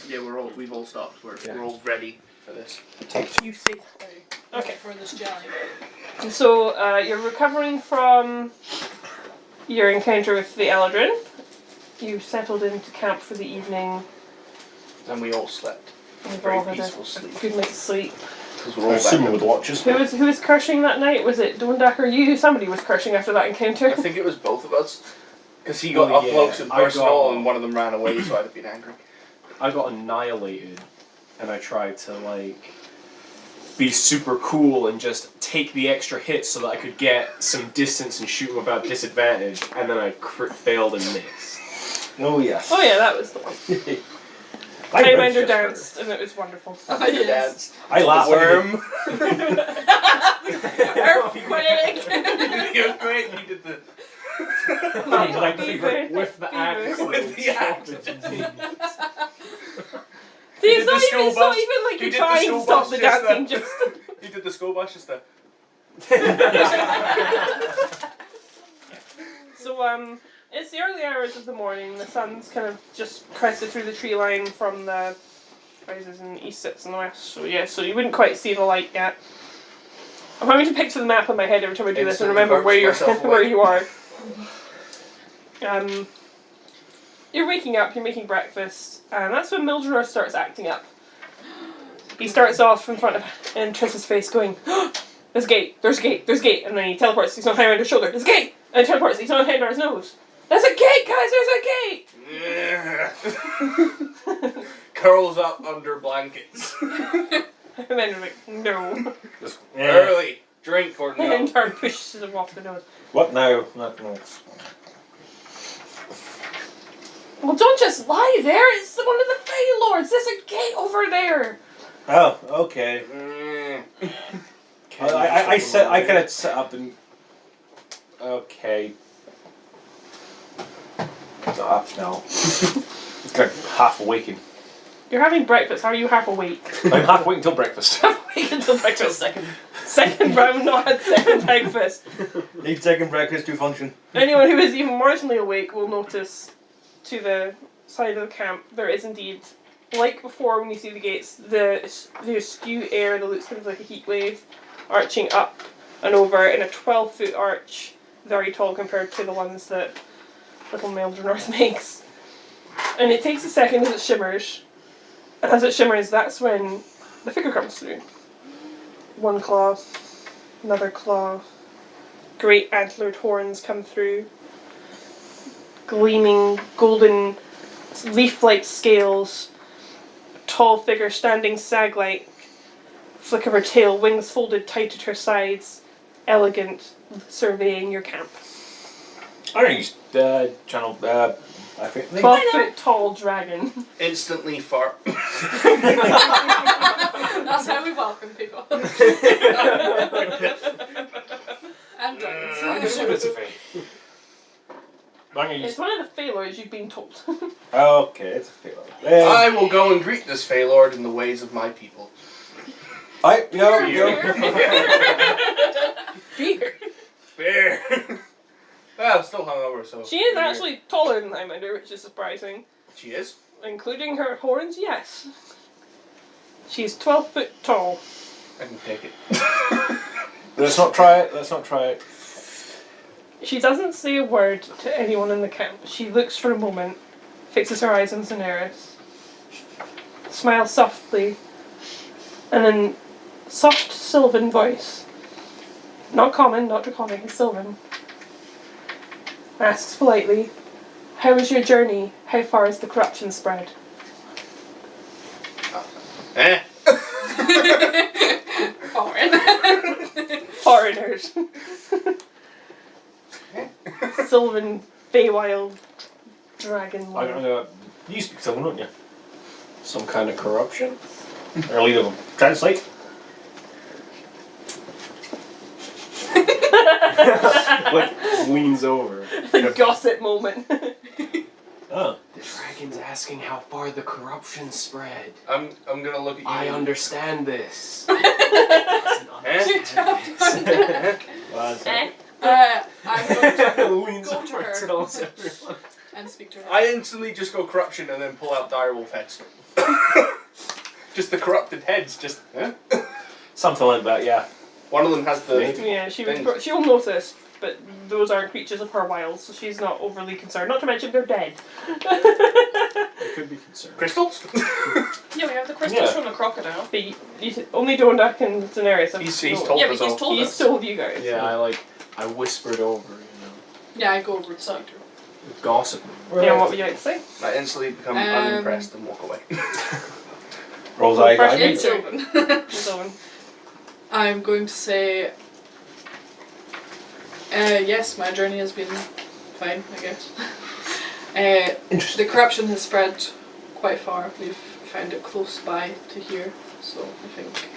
Yeah, we've all stopped. We're all ready for this. You see. Okay. For this jelly. So you're recovering from your encounter with the Eladrin. You settled into camp for the evening. And we all slept. We've Very all had peaceful a sleep. good night's sleep. Because we're all I assume back with up. watches. Who was cursing that night? Was it Dondak or you? Somebody was cursing after that encounter. I think it was both of us. Because he got up close and personal and one of them ran away, so I'd have been angry. I got annihilated, and I tried to, like, be super cool and just take the extra hits so that I could get some distance and shoot without disadvantage, and then I failed and missed. Oh, yes. Oh yeah, that was the one. Highwinder danced, and it was wonderful. I danced. I laughed. Worm. Earthquake! He was great. He did the... With the axe. With the axe. See, it's not even like you try and stop the dancing, just... He did the skull bash just there. So, it's the early hours of the morning. The sun's kind of just crested through the tree line from the rises in the east, sits in the west. So yeah, so you wouldn't quite see the light yet. I'm having to picture the map in my head every time I do this and remember where you are. You're waking up, you're making breakfast, and that's when Mildred starts acting up. He starts off in front of Triss's face going, oh, there's a gate, there's a gate, there's a gate, and then he teleports, he's on Highwinder's shoulder, there's a gate, and he teleports, he's on Highwinder's nose. There's a gate, guys, there's a gate! Curls up under blankets. And then like, no. Early. Drink or no. And Tard pushes him off the nose. What now? Not no. Well, don't just lie there. It's one of the Fey Lords. There's a gate over there. Oh, okay. I said I kind of set up and. Okay. No. It's kind of half awakened. You're having breakfast. How are you half awake? I'm half awake until breakfast. Half awake until breakfast. Second round, not had second breakfast. Need second breakfast to function. Anyone who is even marginally awake will notice to the side of the camp there is indeed, like before when you see the gates, the askew air that looks kind of like a heat wave arching up and over in a 12-foot arch, very tall compared to the ones that little Mildred North makes. And it takes a second as it shimmers. And as it shimmers, that's when the figure comes through. One claw, another claw, great antlered horns come through, gleaming golden leaf-like scales, tall figure standing sag-like, flick of her tail, wings folded tight at her sides, elegant, surveying your camp. I don't use channel. I think 12-foot tall dragon. Instantly fart. That's how we welcome people. And dragons. I'm assuming it's a fake. It's one of the Fey Lords you've been told. Okay, it's a fake. I will go and greet this Fey Lord in the ways of my people. Beer. Well, still hungover, so... She is actually taller than Highwinder, which is surprising. She is? Including her horns, yes. She's 12 foot tall. I can take it. Let's not try it. She doesn't say a word to anyone in the camp. She looks for a moment, fixes her eyes on Zinaerys, smiles softly, and then soft sylvan voice, not common, not draconic, it's sylvan, asks politely, how was your journey? How far has the corruption spread? Foreigners. Sylvan, Feywild, dragon lord. You speak Sylvan, don't you? Some kind of corruption? Or lead them. Translate. Like, leans over. The gossip moment. Oh. The dragon's asking how far the corruption spread. I'm gonna look at you. I understand this. I'm going to Leans go to over, her tells everyone. and speak to her. I instantly just go corruption and then pull out direwolf heads. Just the corrupted heads. Just Something like that, yeah. one of them has the. Yeah, things. she'll notice, but those aren't creatures of her wild, so she's not overly concerned. Not to mention they're dead. I could be concerned. Crystals? Yeah, we have the crystals Yeah. from the crocodile. But only Dondak and Zinaerys have He's told- told Yeah, us but he's all. told He's us. told you guys. Yeah, I whispered over, Yeah, I go over to Doctor. gossiping. Yeah, what would you like to say? I instantly become unimpressed and walk away. Rolls I Fresh got. in. It's open. It's Owen. I'm going to say, yes, my journey has been fine, I guess. Interesting. The corruption has spread quite far. We've found it close by to here, so I think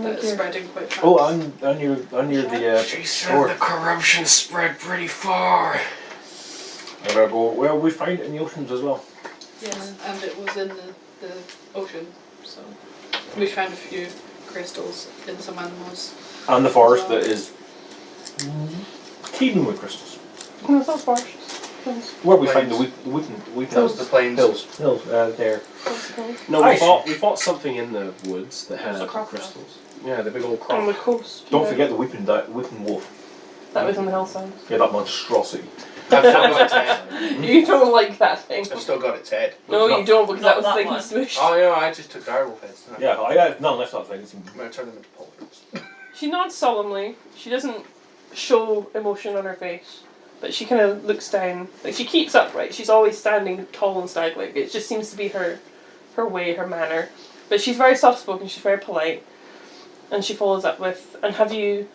that it's spreading quite fast. Oh, on your the She sword. said the corruption spread pretty far. And I go, well, we find it in the oceans as well. Yes, and it was in the ocean, so we found a few crystals in some animals. And the forest that is teeming with crystals. No, it's not forest. Where we Plains. find the weak That was the plains. hills, there. No, Aye. we fought something in the woods that had was a crocodile. crystals. Yeah, the big old On the croc. coast. Don't yeah. forget the weeping wolf. That was on the hillside. Yeah, that monstrosity. I've still got its head. You don't like that thing. I've still got its head. No, you don't, because that Not was the that thing he one. smooshed. Oh yeah, I just took direwolf heads. didn't I? Yeah, I have none left of that thing. It's I'm gonna turn them into pauldrons. She nods solemnly. She doesn't show emotion on her face, but she kind of looks down. Like, she keeps upright. She's always standing tall and stag-like. It just seems to be her way, her manner. But she's very soft-spoken. She's very polite, and she follows up with, "And have you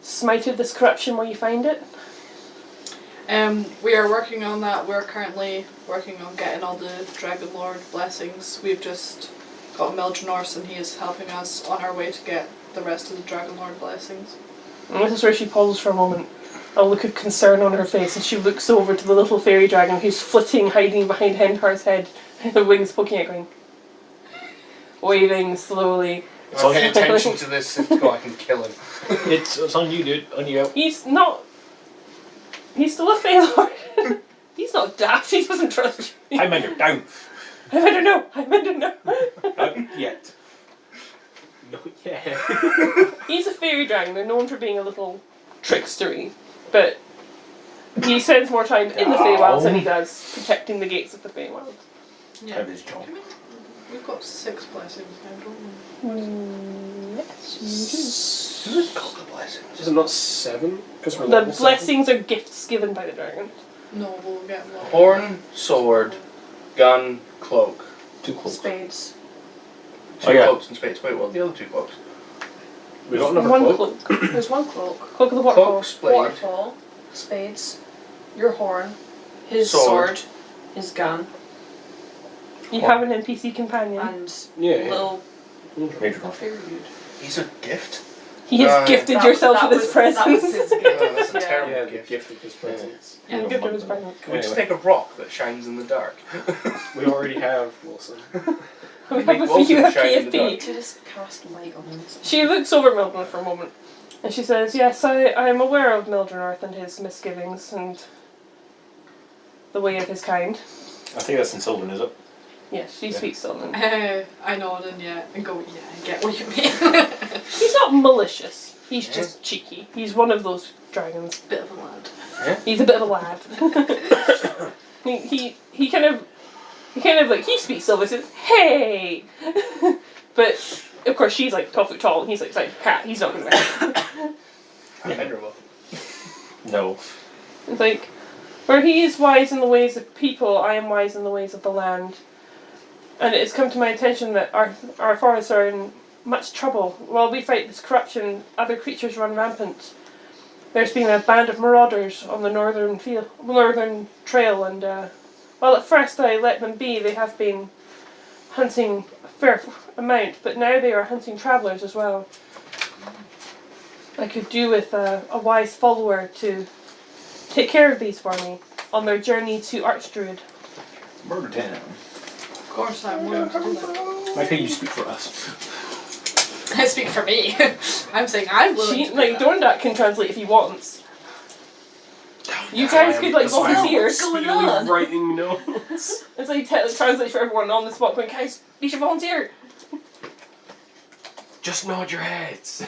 smited this corruption where you find it?" We are working on that. We're currently working on getting all the Dragon Lord blessings. We've just got Mildrenorse and he is helping us on our way to get the rest of the Dragon Lord blessings. And this is where she pauses for a moment. A look of concern on her face, and she looks over to the little fairy dragon who's flitting, hiding behind Hentar's head, the wings poking out, going, waving slowly. I'll pay attention to this if I can kill him. it's on you, dude. On you. He's not. He's still a Fey Lord. He's not daft. He doesn't trust you. Highlander, down. I don't know. I don't know. Not yet. Not yet. He's a fairy dragon. They're known for being a little trickstery, but he spends more time in the Feywilds than he does protecting the gates of the Feywilds. Yeah. Have his job. We've got 6 blessings now, don't we? Yes, Who has got the blessings? Is it not 7? Because we're the level 7? blessings are gifts given by the dragon. No, we'll get one. Horn, sword, gun, cloak. 2 cloaks. Spades. Two Oh, yeah. cloaks and spades. Wait, what are the other 2 cloaks? We got another One cloak. cloak. There's one cloak, Cloak of the waterfall. Cloak, blade. waterfall, spades, your horn, his Sword. sword, his gun, You have an NPC companion. and Yeah. little Major off. fairy dude. He's a gift? He has gifted yourself with his presence. That was his gift. Oh, that's a Yeah. terrible Yeah, the gift. gift of his presence. He gifted his presence. Can we just Anyway. take a rock that shines in the dark? We already have Wilson. We have Make a Wilson few shine in the PFP. Need to just cast light on him. She looks over Mildred for a moment, and she says, "Yes, I am aware of Mildred and his misgivings and the way of his kind." I think that's in Sylvan, is it? Yes, she speaks Sylvan. I nod and go, yeah, I get what you mean. He's not malicious. He's just cheeky. He's one of those dragons. Bit of a lad. He's a bit of a lad. he kind of like, he speaks Sylvan, says, "Hey!" But of course she's like 12 foot tall and he's like a cat. He's not going to matter. Venerable. No. It's like, where he is wise in the ways of people, I am wise in the ways of the land. And it has come to my attention that our forests are in much trouble. While we fight this corruption, other creatures run rampant. There's been a band of marauders on the northern trail, and while at first I let them be, they have been hunting a fair amount, but now they are hunting travellers as well. I could do with a wise follower to take care of these for me on their journey to Archdruid. Murder Town. Of course, I'm willing to do that. Why can't you speak for us? I speak for me. I'm saying I'm willing to do that. Dorndak can translate if he wants. You guys could like That's why I'm volunteer. What's going speedily on? writing notes. It's like translate for everyone on the spot. Going, guys, you should volunteer. Just nod your heads.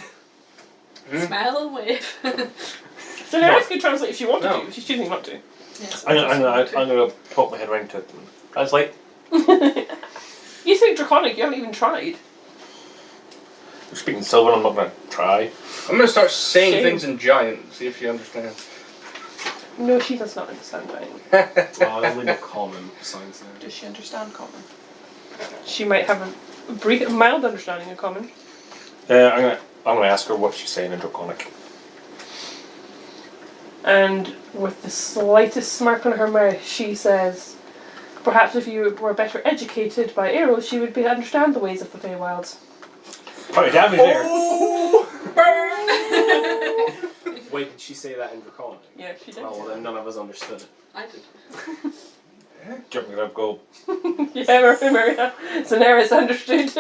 Smile and wave. So Zinaerys could translate if she wanted No. to, but she's choosing not to. Yes, I'm gonna poke my head around to it. That's like, You speak Draconic, you haven't even tried. we're speaking Sylvan, I'm not gonna try. I'm gonna start saying Shame. things in giant, see if she understands. No, she does not understand that. Well, I only know common besides that. Does she understand common? She might have a brief, mild understanding of common. I'm gonna ask her what she's saying in Draconic. And with the slightest smirk on her mouth, she says, perhaps if you were better educated by arrows, you would understand the ways of the Feywilds. How much damage there? Wait, did she say that in Draconic? Yeah, she did. Oh, well, then none of us understood it. I did. Jumping up, go. Yeah, Maria. Zinaerys understood.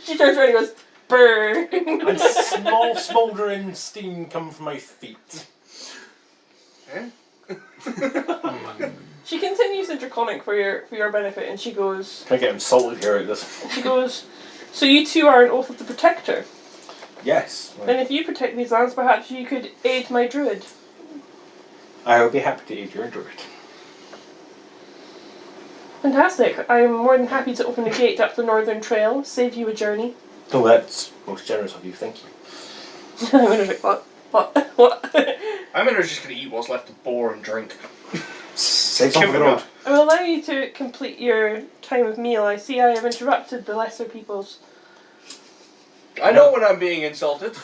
she turns around and goes, brr. And small smouldering steam come from my feet. She continues in Draconic for your benefit, and she goes, Can I get insulted here at this? so you two are an oath of the Protector. Yes. And if you protect these lands, perhaps you could aid my druid. I will be happy to aid your druid. Fantastic. I'm more than happy to open a gate up the Northern Trail, save you a journey. Oh, that's most generous of you, thank you. I'm gonna be like, what? I'm just gonna eat what's left of boar and drink. Save Give some for it the road. up. I will allow you to complete your time of meal. I see I have interrupted the lesser peoples. I know when I'm being insulted.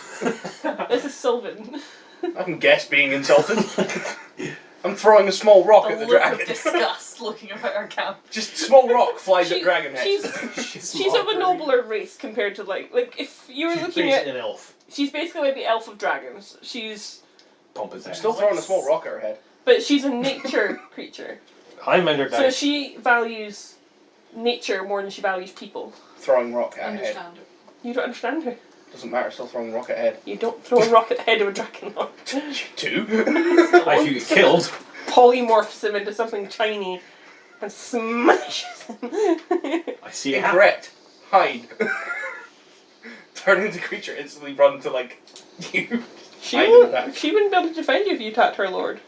This is Sylvan. I can guess being insulted. I'm throwing a small rock The at the look dragon. of disgust looking about our camp. Just small rock flies at dragon head. She's of a nobler race compared to like if you were looking at. an elf. She's basically like the elf of dragons. She's Pump his I'm head. still throwing a small rock at her head. but she's a nature creature. I'm under So she values nature more than she values people. Throwing rock at her head. Understand it. You don't understand her. Doesn't matter, still throwing rock at head. You don't throw a rock at the head of a dragon. You do? If you get killed, Polymorphs him into something tiny and smashes him. I see it happen. Incorrect. Hide. Turn into creature, instantly run to like you. She Hide in the back. wouldn't be able to defend you if you attacked her lord.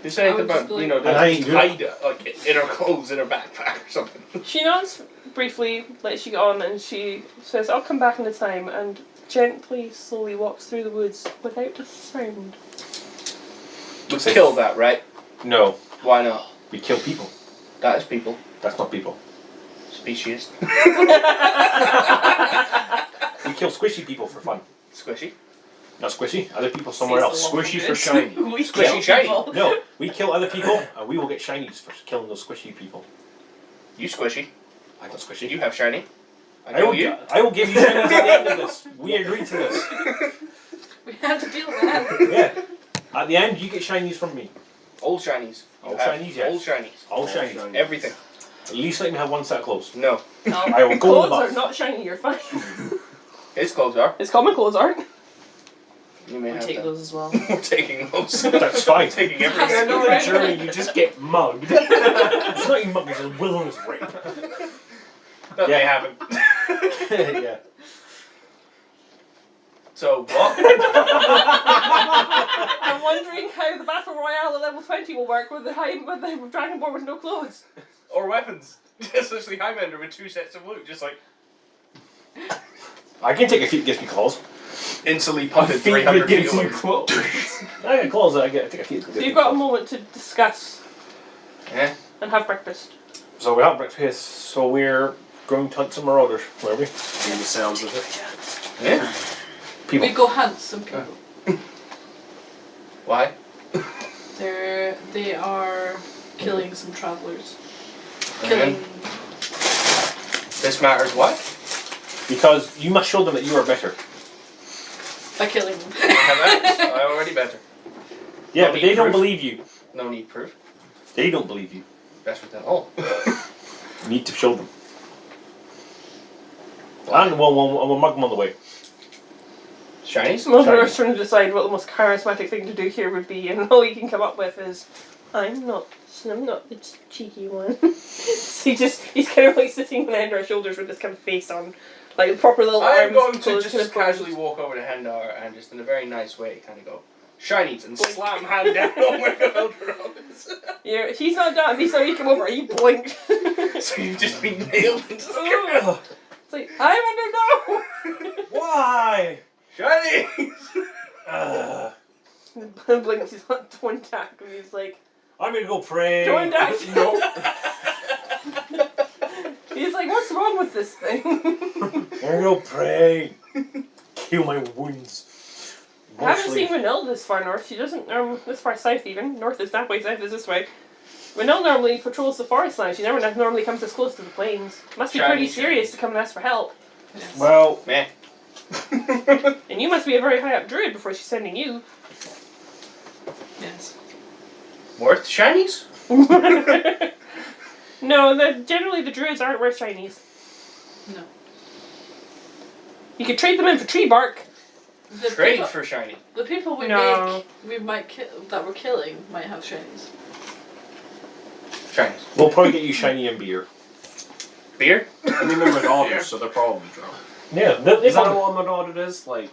You say I anything would just about, be you know, like- And I- hide like in her clothes, in her backpack or something. She nods briefly, lets you get on, and she says, I'll come back in a time, and gently, slowly walks through the woods without a sound. We'll kill that, right? No, Why not? we kill people. That is people. That's not people. Speciesist. We kill squishy people for fun. Squishy. Not squishy, other people somewhere else. Squishy for shiny. We Squishy kill shiny. people. No, we kill other people and we will get shinies for killing those squishy people. You squishy. I got squishy. You have shiny. I I know will, you. I will give you shinies at the end of this. We agreed to this. We have to deal with that. Yeah. At the end, you get shinies from me. Old shinies. You Old have shinies, yes. Old shinies. All shinies. Everything. At least let me have one set of clothes. No. No. I will go in the Clothes are buff. not shiny, you're fine. His clothes are. His common clothes aren't. You may We have take them. those as well. We're taking those. That's fine. Taking You're everything. not a journey, you just get mugged. It's not even mugged, it's a wilderness rape. That may happen. Yeah. So what? I'm wondering how the Battle Royale at level 20 will work with the Dragonborn with no clothes. Or weapons. Just literally Highlander with 2 sets of loot, just like I can take a feet, gives me claws. instantly punted 300 feet away. I get claws, I take a feet. So you've got a moment to discuss Yeah. and have breakfast. So we have breakfast, so we're going to hunt some marauders, were we? Hear the sounds of it. Yeah. People. We go hunt some people. Why? They are killing some travelers. And Killing. this matters what? Because you must show them that you are better. By killing them. I have that. I'm already better. Yeah, No but need they don't proof. believe you. No need proof. They don't believe you. Better than all. You need to show them. And we'll mug them on the way. Shinies? Mildred's trying to decide what the most charismatic thing to do here would be, and all he can come up with is, I'm not the cheeky one. So he's kind of like sitting on Hendar's shoulders with this kind of face on, like the proper little arms. I'm going to closed, just kind of casually walk over to Hendar and just in a very nice way kind of go, Shinies, and slam hand down on where Mildred is. Yeah, he's not done. He saw you come over, he blinked. So you've just been nailed into the ground. It's like, I'm under no! Why? Shinies! And blinks, he's not twin tack, and he's like, I'm gonna go pray. twin tack! Nope. He's like, what's wrong with this thing? I'm gonna go pray. Heal my wounds. I haven't seen Rinil this far north. She doesn't, this far south even. North is that way, south is this way. Rinil normally patrols the forest line. She never normally comes this close to the plains. Must be pretty serious to come and ask for help. Yes. Well, Meh. And you must be a very high up druid before she's sending you. Yes. Worth Shinies? No, generally the druids aren't worth shinies. No. You could trade them in for tree bark. The Trade people, for Shiny. the people we No. that we're killing might have shinies. Shinies. we'll probably get you shiny and beer. Beer? I mean, they're Marauders, so they're probably drunk. Yeah, Is that all a Marauder is? Like,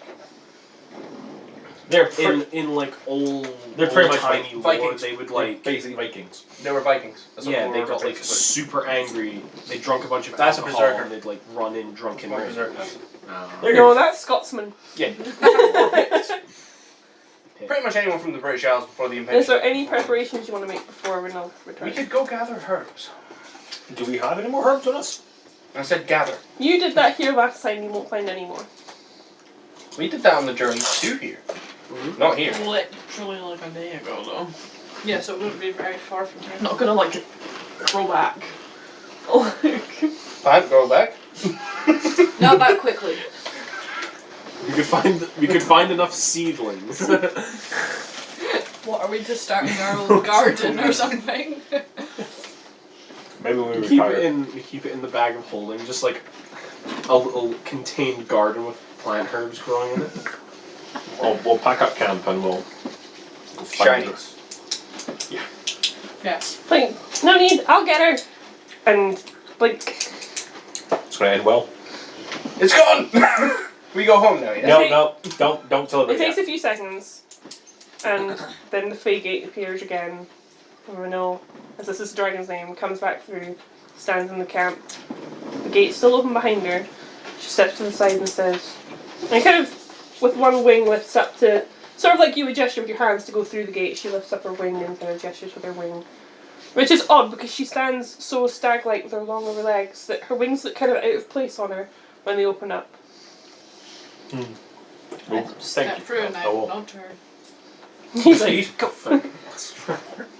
they're in like old, They're pretty old much tiny lore, Vikings. they would like... basically Vikings. They were Vikings. That's what Yeah, the they lore got like basically. super angry. They drunk a bunch of That's a alcohol berserker. and they'd like run in drunken More rage. berserkers. They're No, that's Scotsman. Yeah. Pretty much anyone from the British Isles before the invasion. Is there any preparations you want to make before Rinil We returns? could go gather herbs. Do we have any more herbs on us? I said gather. You did that here last time, you won't find any more. We did that on the journey to here. Mm-hmm. Not here. Literally like a day ago though. Yeah, so it wouldn't be very far from here. I'm not gonna like throw back. Plant, go back. Not that quickly. We could find enough seedlings. What, are we just starting our own garden or something? Maybe when we keep retire. we keep it in the bag of holding, just like a little contained garden with plant herbs growing in it. We'll pack up camp and we'll find Shinies. Yes. Like, no need, I'll get her. And, like, It's gonna end well. It's gone! We go home now, yeah? No, don't it celebrate takes yet. a few seconds. And then the Fey Gate appears again. And Rinil, as this is the dragon's name, comes back through, stands in the camp. The gate's still open behind her. She steps to the side and says, and kind of with one wing lifts up to, sort of like you would gesture with your hands to go through the gate, she lifts up her wing and kind of gestures with her wing. Which is odd because she stands so stag-like with her long over legs that her wings look kind of out of place on her when they open up. Oh, I thank step you. through and I Oh, nod to her. He's like, Go.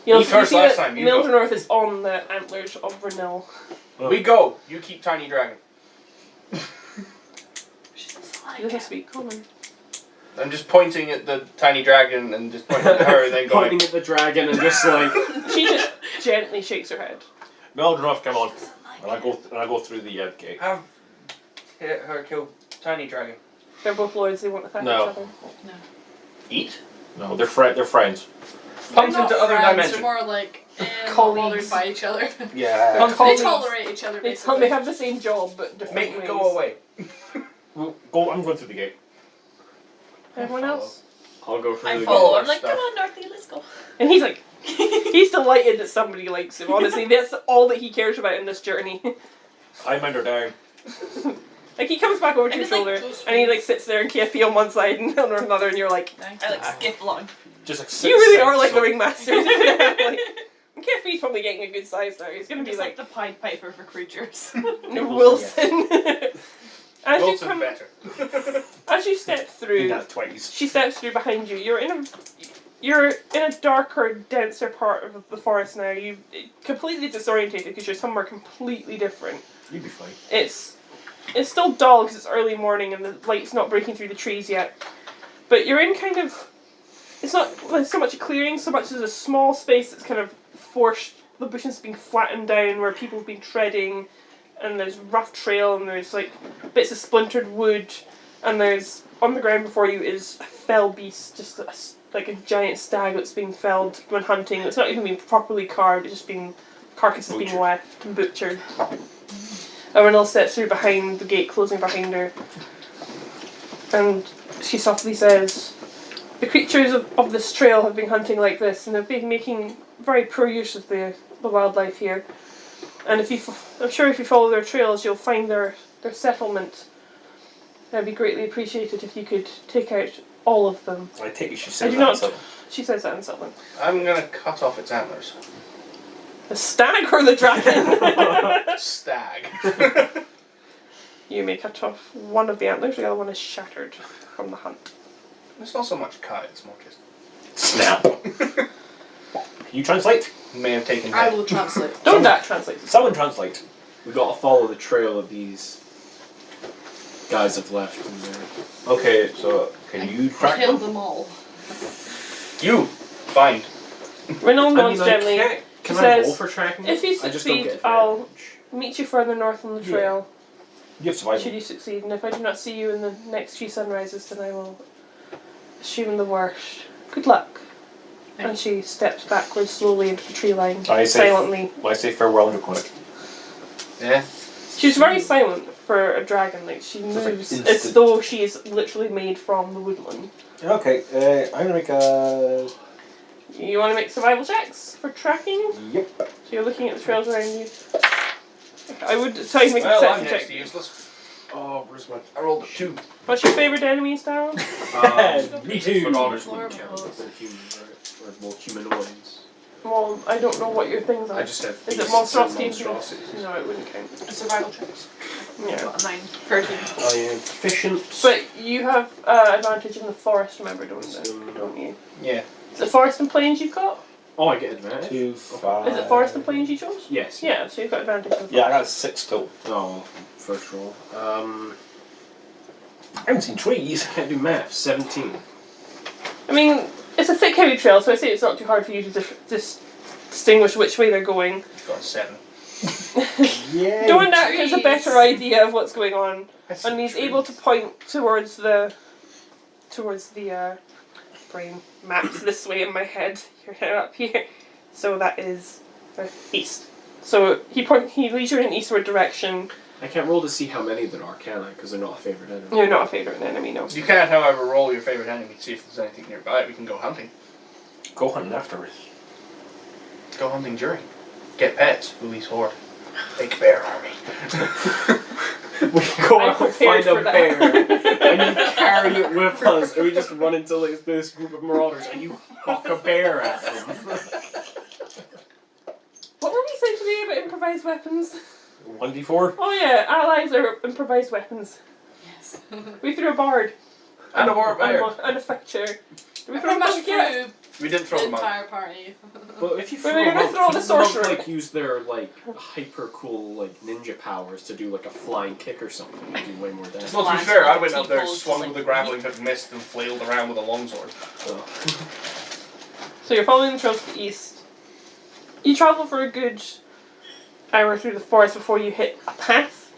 you Me first see last that time, you go. Mildred North is on the antlers of Rinil. We go. You keep Tiny Dragon. He doesn't speak common. I'm just pointing at the tiny dragon and just pointing at her and then going, Pointing at the dragon and just like... She just gently shakes her head. Mildred enough, come on. And I go through the gate. have her kill Tiny Dragon. They're both lords, they won't attack No. each other. Eat? No, they're friends. Pumped They're not into other friends, dimensions. They're more like not Colleagues. bothered by each other. Yeah. They're They colleagues. tolerate each other They basically. have the same job, but different Make ways. it go away. Go. I'm going through the gate. Everyone else? I'll go through I the follow. our I'm like, stuff. come on, Dorothy, let's go. And he's like, he's delighted that somebody likes him. Honestly, that's all that he cares about in this journey. I mind her down. Like, he comes back over to And your it's like shoulder, those and he like sits there in KFP on one side and on another, and you're like, I like skip along. Just like you really are like so the ringmaster. Like, KFP's probably getting a good size now. He's gonna I'm be just like like the Pied Piper for creatures. Wilson. As you Wilson come, better. as you step through, That's twice. she steps through behind you. You're in a darker, denser part of the forest now. You completely disorientated because you're somewhere completely different. You'd be fine. It's still dull because it's early morning and the light's not breaking through the trees yet. But you're in kind of, it's not like so much a clearing so much as a small space that's kind of forced. The bushes being flattened down where people have been treading, and there's rough trail and there's like bits of splintered wood, And there's, on the ground before you is a fell beast, just like a giant stag that's been felled when hunting. It's not even been properly carved, it's just been, carcass has been left and butchered. And Rinil steps through behind the gate, closing behind her. And she softly says, "The creatures of this trail have been hunting like this, and they've been making very poor use of the wildlife here. And I'm sure if you follow their trails, you'll find their settlement. It'd be greatly appreciated if you could take out all of them." I take it she I says do that. not. So. She says that in Sutherland. I'm gonna cut off its antlers. The stag or the dragon? Stag. You may cut off one of the antlers, the other one is shattered from the hunt. It's not so much cut, it's more just... Snap. You translate? May have taken I that. will translate. Don't that translate? Someone translate. We gotta follow the trail of these guys have left from there. Okay, so can you track Kill them? them all. You! Find. Rinil nods gently. Can He I roll says, for tracking? if you I just don't succeed, get I'll advantage. meet you further north on the trail. You have survival. Should you succeed, and if I do not see you in the next few sunrises, then I will assume the worst. Good luck. And she steps backwards slowly into the tree line, I say silently. I say farewell real quick. Yeah. She's very silent for a dragon. Like she It's like moves instant. as though she is literally made from the woodland. Okay, I'm gonna make a. You want to make survival checks for tracking? Yep. So you're looking at the trails around you. I would tell you to make a Well, I'm perception next check. to useless. Oh, where's my... I rolled a 2. What's your favourite enemy style? Me too. Marauders Floor wouldn't count of as they're humans, right? Or more humanoids. Well, I don't know what your things are. I just have Is it beasts monstrosity? and monstrosities. No, it wouldn't count. Survival checks. Yeah. Got a 9. 13. I am efficient. But you have advantage in the forest, remember, don't you? Yeah. Is it forest and plains you've got? Oh, I get advantage? 2, 5. Is it forest and plains you chose? Yes. Yeah, so you've got advantage. In Yeah, I got a 6 total. Oh, first roll. I haven't seen trees. Can't do math. 17. I mean, it's a thick, heavy trail, so I say it's not too hard for you to distinguish which way they're going. He's got a 7. Yeah. Doing that gives a trees. better idea of what's going on, and he's able to point towards the brain maps this way in my head. You're now up here, so that is the east. So he leads you in an eastward direction. I can't roll to see how many there are, can I? Because they're not a favourite enemy. You're not a favourite enemy, no. You can, however, roll your favourite enemy to see if there's anything nearby. We can go hunting. Go hunting after us. Go hunting during. Get pets. Louis Horde. Big bear army. We go I'm out and prepared find a for that. bear, and you carry it with us, and we just run into like this group of marauders, and you huck a bear at them. What were we saying today about improvised weapons? 1d4. Oh yeah, allies are improvised weapons. Yes. We threw a bard. And a war bear. And a fighter. Did we I throw a pretty much monk yet? threw We didn't throw the them out. entire party. But if you But throw we're a gonna monk, throw the couldn't the monk, sorcerer. like use their like hyper cool like ninja powers to do like a flying kick or something and do way more damage. Well, to be Flash fair, I with went the up there, T-pose, swung like, with the grappling hook, missed, and flailed around with a longsword. So. So you're following the trails to the east. You travel for a good hour through the forest before you hit a path.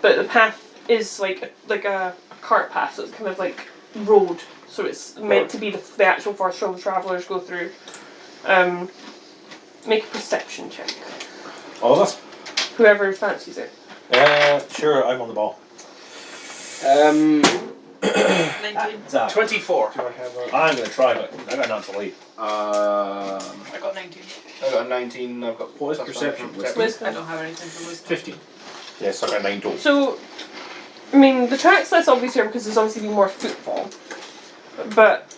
But the path is like a cart path, so it's kind of like road. So it's meant to be the actual forest trail the travellers go through. Make a perception check. All of us? Whoever fancies it. Sure, I'm on the ball. 19. 24. Do I have a... I'm gonna try, but I got not to late. I got 19. I got a 19, I've got... What is plus perception? five from I Wisdom. don't have anything for wisdom. 15. Yes, I got 9 total. So, I mean, the track's less obvious here because there's obviously been more footfall. But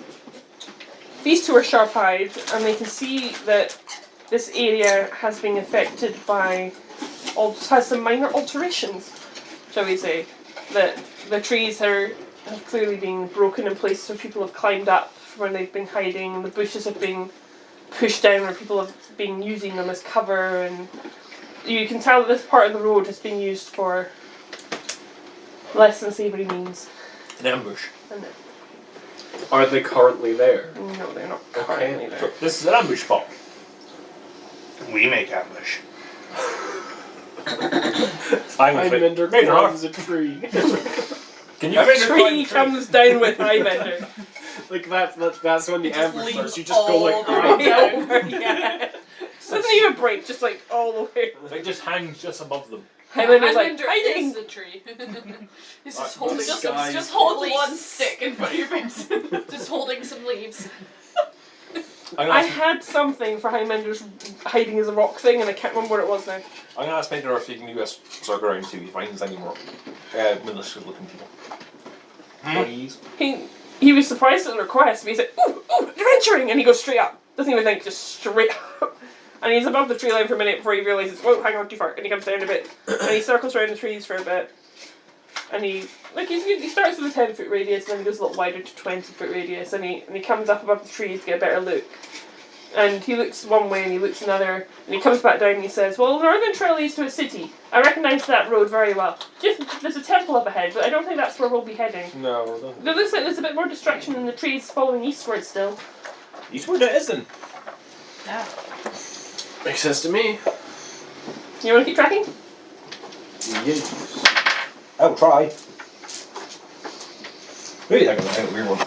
these two are sharp-eyed, and they can see that this area has been affected by, has some minor alterations, shall we say. That the trees have clearly been broken in places where people have climbed up where they've been hiding, and the bushes have been pushed down where people have been using them as cover, and you can tell that this part of the road has been used for less than savoury means. An ambush. And Are they currently there? no, they're not Okay. currently there. This is an ambush spot. We make ambush. I'm I'm gonna under Major, climbs a tree. Can you Highmender's Tree climbing comes down with Highlander. like that's when the Just ambush lean starts. You just go like all right the down. way Over, yeah. Doesn't even break, just like all the way. It just hangs just above them. Highlander's like, Highlander hiding! is the tree. He's just Alright, holding Guys. Just hold leaves. one stick in front of your face. just holding some leaves. I'm I gonna, ask, had something for Highlander's hiding as a rock thing, and I can't remember what it was now. I'm gonna ask Pedro if he can do a circle around see if he finds any more malicious looking people. Please. He was surprised at the request, but he said, ooh, adventuring! And he goes straight up. Doesn't even think, just straight up. And he's above the tree line for a minute before he realises, whoa, hang on, too far. And he comes down a bit. And he circles around the trees for a bit. And he starts with a 10-foot radius, and then he goes a little wider to 20-foot radius, and he comes up above the trees to get a better look. And he looks one way and he looks another, and he comes back down and he says, well, the northern trail leads to a city. I recognise that road very well. There's a temple up ahead, but I don't think that's where we'll be heading. No, It looks like there's a bit more distraction in the trees following eastward still. eastward it isn't. Yeah. Makes sense to me. You want to keep tracking? Yes. I'll try. Wait, I got a weird one.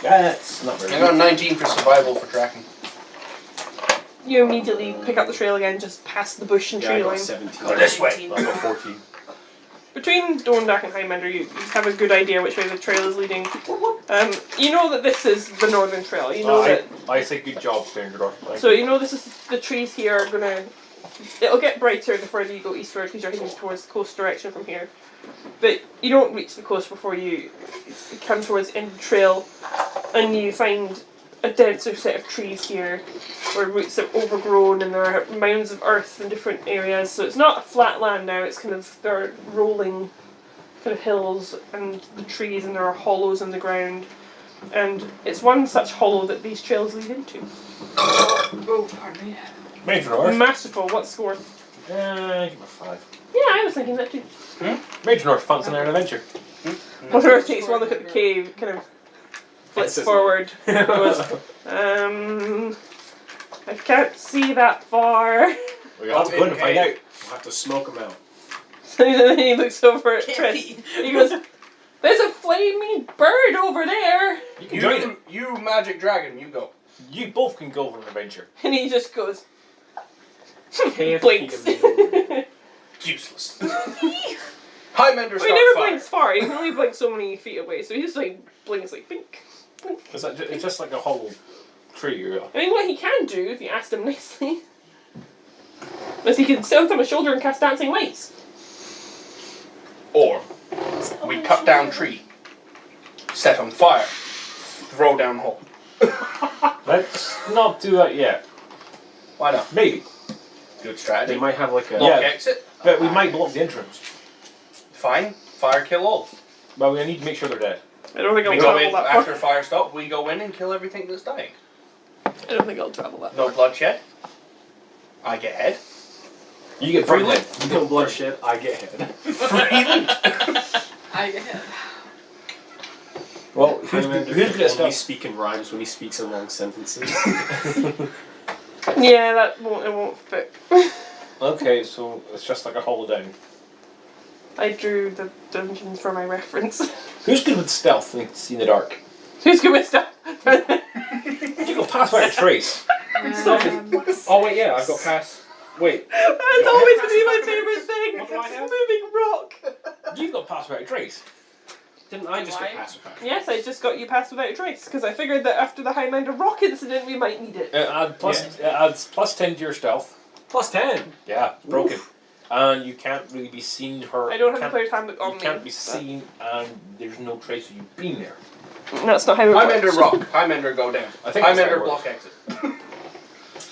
That's not very I got a 19 for survival for tracking. You immediately pick up the trail again, just past the bush and Yeah, I tree got line. 17. Go this way. I got 14. Between Dorndak and Highmender, you have a good idea which way the trail is leading. You know that this is the northern trail. You know that. I say good job, Pedro. So you know this is the trees here are gonna. It'll get brighter the further you go eastward because you're heading towards the coast direction from here. But you don't reach the coast before you come towards the end of the trail, and you find a denser set of trees here, where roots are overgrown and there are mounds of earth in different areas. So it's not a flat land now. It's kind of there are rolling kind of hills and the trees, and there are hollows in the ground. And it's one such hollow that these trails lead into. Oh, pardon me. Major North. Masterful. What score? Give it a 5. Yeah, I was thinking that too. Major North, fancy an adventure. Whatever it takes one look at the cave, kind of flips forward. Goes, I can't see that far. We'll have to go in and find out. We'll have to smoke them out. So then he looks over at Can't Triss. be. He goes, there's a flaming bird over there. You can join it. You magic dragon, you go. You both can go for an adventure. And he just goes, Can't blinks. keep 'em Useless. Highmender's Well, he got never fire. blinks far. He can only blink so many feet away. So he just like blinks like blink. It's just like a hollow tree. I mean, what he can do, if you asked him nicely, is he can sit on top of his shoulder and cast dancing lights. Or we cut down tree, set on fire, throw down hole. Let's not do that yet. Why not? Maybe. Good They strategy. might have like a. Block Yeah. exit. But we might block the entrance. Fine. Fire kill all. But we need to make sure they're dead. I don't think We I'll go travel in that far. after fire stop. We go in and kill everything that's dying. I don't think I'll travel that No far. bloodshed. I get head. You get Free front loot. head. You don't bloodshed, I get head. I get hit. Well, who's Highlander good can at only stuff? speak in rhymes when he speaks in long sentences. Yeah, it won't fit. Okay, so it's just like a hollow down. I drew the dungeon for my reference. Who's good with stealth and see in the dark? Who's good with stuff? You go past without a trace. Oh wait, yeah, I've got pass. Wait. That's always going to be my favourite thing. What do I have? Moving rock. You've got past without a trace. Didn't I just Why? get past with that? Yes, I just got you passed without a trace because I figured that after the Highlander rock incident we might need it. It adds plus 10 to your stealth. Plus 10. Yeah, broken. And you can't really be seen or I don't have you the player's handbook on you me. can't be but seen and there's no trace of you being there. That's not how it Highmender works. rock. Highmender go down. I think that's how it Highmender works. block exit.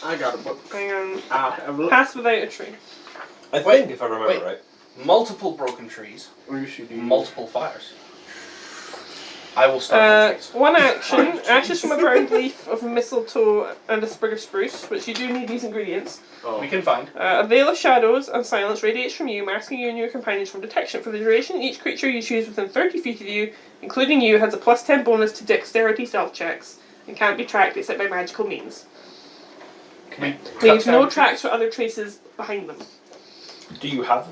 I got a book. Hang on. Have a look. Pass without a trace. I Wait, think if I remember wait. right. Multiple broken trees. Or should you Multiple fires. I will start with trees. One action, ashes from a brown leaf of mistletoe and a sprig of spruce, which you do need these ingredients. Oh. We can find. A veil of shadows and silence radiates from you, masking you and your companions from detection. For the duration, each creature you choose within 30 feet of you, including you, has a plus 10 bonus to dexterity stealth checks and can't be tracked except by magical means. Can we Leave cut no down tracks or other traces behind them. Do you have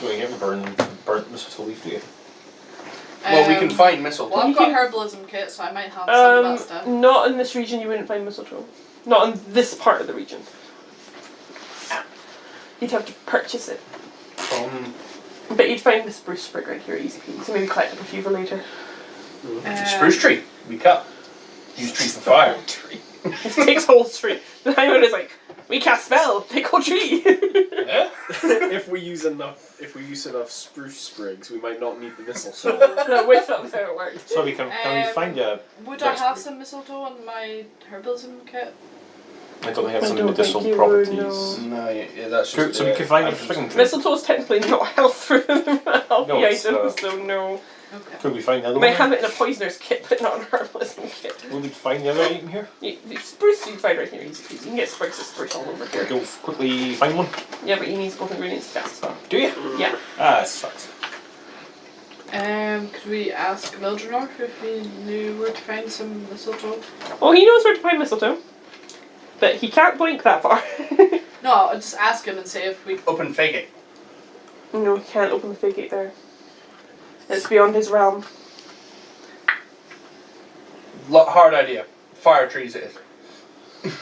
doing it burnt mistletoe leaf, do you? Well, we can find mistletoe. Well, I've You got can- herbalism kit, so I might have some of that stuff. Not in this region. You wouldn't find mistletoe. Not in this part of the region. You'd have to purchase it. But you'd find the spruce sprig right here easy peasy. So maybe collect up a few for later. Spruce tree. We cut. Use tree for fire. It takes whole tree. The Highland is like, we cast spell, take whole tree. Yeah? if we use enough spruce sprigs, we might not need the mistletoe. No, wait, that was how it worked. So can we find you? Would I have some mistletoe in my herbalism kit? I don't think I have I some don't medicinal think you would, properties. No, yeah, that's just. So we can find a items. freaking. Mistletoe is technically not healthy it's, items, so no. Okay. Could we find the other You might one? have it in a poisoner's kit, but not an herbalism kit. Will we find the other item here? Spruce you can find right here easy peasy. You can get sprigs of spruce all over here. Go quickly find one. Yeah, but you need both ingredients to cast as well. Do you? Yeah. Ah, that sucks. Could we ask Mildrenor if he knew where to find some mistletoe? Well, he knows where to find mistletoe, but he can't blink that far. No, I'll just ask him and say if we. Open fake it. No, he can't open the fake gate there. It's beyond his realm. Hard idea. Fire trees it is.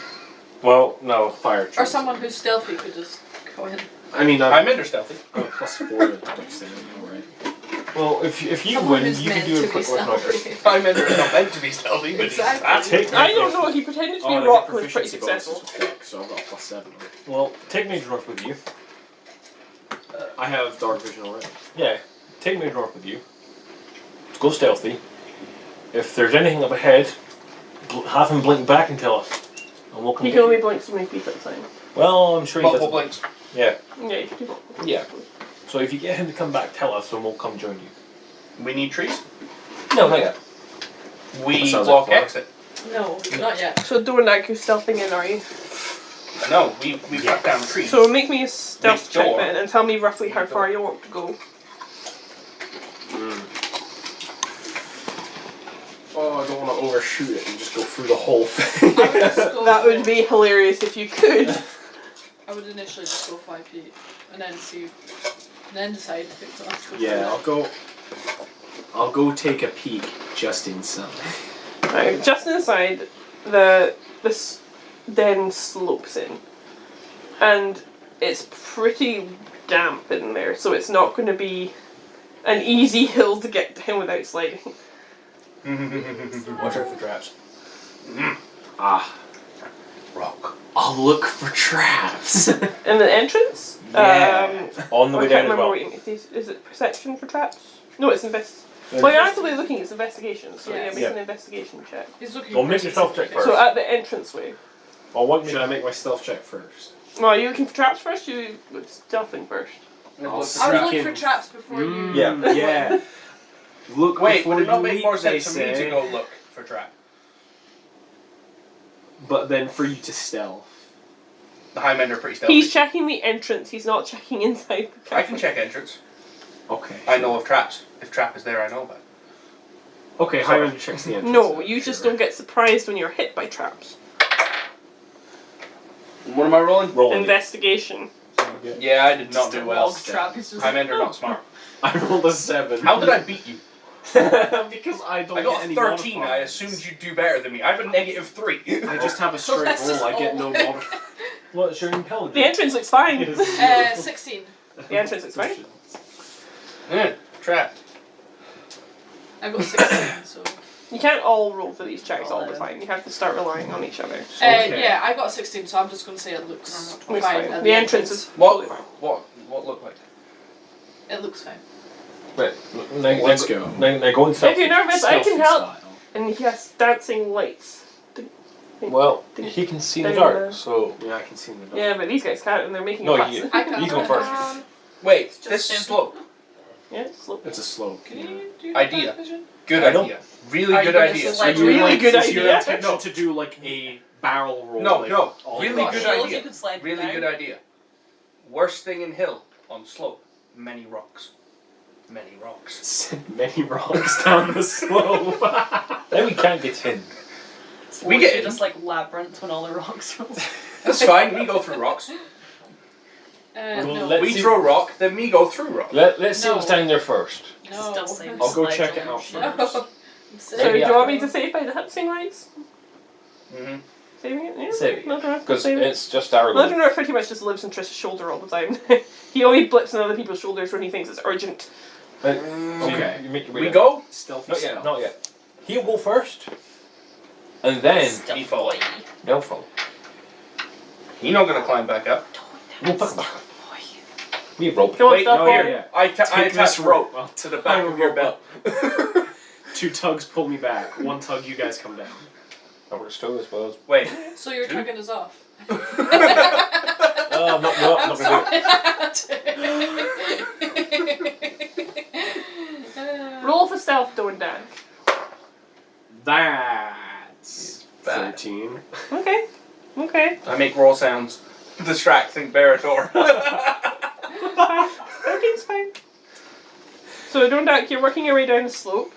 Well, no. Fire Or trees. someone who's stealthy could just go in. I mean, I'm under stealthy. I'm +4 to dexterity, alright. Well, if you Someone win, who's you can meant do a to be quick reconnoiter. stealthy. I'm under not meant to be stealthy, but Exactly. he's I don't know, he pretended to be a rock was pretty successful. So I've got a +7. Well, take Mage North with you. I have dark vision already. Yeah, take Mage North with you. Go stealthy. If there's anything up ahead, have him blink back and tell us. And we'll come He get can only you. blink so many feet at a time. Well, I'm sure he multiple does. blinks. Yeah. Yeah, you can do both. Yeah. So if you get him to come back, tell us, and we'll come join you. We need trees. No, not yet. We That sounds block like fun. exit. No, not yet. So doing that, you're stealthing in, are you? No, we cut down trees. So make me a stealth Next check door. then, and tell me roughly how far you want to go. Oh, I don't want to overshoot it and just go through the whole thing. I would just go That would for- be hilarious if you could. I would initially just go 5 feet and then see, and then decide if it's us. Yeah, I'll go take a peek just inside. Right, just inside, this den slopes in, and it's pretty damp in there, so it's not going to be an easy hill to get down without sliding. Watch out for traps. Ah, Rock. I'll look for traps. In the entrance, Yeah. On the I way can't down as remember well. what you mean. Is it perception for traps? No, it's well, you're actively looking. It's investigation. So yeah, Yes. make Yeah. an investigation check. He's looking Well, for make yourself check specific- first. So at the entranceway. Well, what Should I make my stealth check first? Well, are you looking for traps first? You stealthing first. Look I'll for I would traps. look for traps before you. Yeah. Yeah. Look Wait, before would it not you make leap, more they sense for me say, to go look for trap? But then for you to stealth. The high men are pretty stealthy. He's checking the entrance. He's not checking inside. The I can check entrance. Okay. I know of traps. If trap is there, I know about it. Okay, Sorry. Highlander checks the entrance. No, you just don't get surprised when you're hit by traps. What am I rolling? Roll it. Investigation. Yeah, I did not Just do a well. log trap. He's just High men are like, not smart. I rolled a 7. How did I beat you? Because I don't I get got a any 13. I modifiers. assumed you'd do better than me. I have a -3. I just have a straight That's just roll. I get no all. modifiers. What's your intelligence? The entrance looks fine. 16. The entrance looks fine. Trap. I got 16, so. You can't all roll for these checks all the time. You have to start relying on each other. Okay. Yeah, I got 16, so I'm just going to say it looks fine. Looks fine. at The entrance is What? totally fine. What look like? It looks fine. Right. Let's go. Now go and If you're nervous, I Stealthy can help. style. And he has dancing lights. Well, he can see in the Down dark, there. so. Yeah, I can see in the dark. Yeah, but these guys can't, and they're making No, a fuss. you- I can You go first. Wait, Just this simple. slope. Yeah, it's slow. It's a slope. Can you do Idea. dark vision? Good I don't- idea. Really Are good you gonna idea. select Are you Really like, good is your idea. intention No. to do like a barrel roll? No, like, no. all Really across? good Shield, idea. you could slide Really down. good idea. Worst thing in hill on slope. Many rocks. Many rocks. Send many rocks down the slope. Then we can't get in. It's We get literally it. just like labyrinth when all the rocks roll. That's fine. We go through rocks. Well, No. let's We see- throw rock, then me go through rock. Let's see No. what's down there first. No. Still seems I'll go like check it a out shit. first. So do Yeah. you want me to save by the hapsing lights? Mm-hmm. Saving it? Yeah, Save it. Mildred Because save it. it's just our Mildred pretty much just lives on Trish's shoulder all the time. He only blips on other people's shoulders when he thinks it's urgent. Okay. You make your way We down. go? Stealthy Not yet, stealth. not yet. He'll go first. And then Still me follow. boy. they'll follow. You're not going to climb back up. We'll pick him up. We have rope. Come on, Wait, stealth no, boy. here. Yeah. I Take attach this rope rope. to the back of your belt. 2 tugs pull me back. 1 tug, you guys come down. And we're still as well as. Wait. So you're tugging us off. Oh, I'm not I'm sorry. Roll for stealth, don't die. That's Bad. 13. Okay. Okay. I make roll sounds. Distracting Barator. 13's fine. So Dondak, you're working your way down the slope.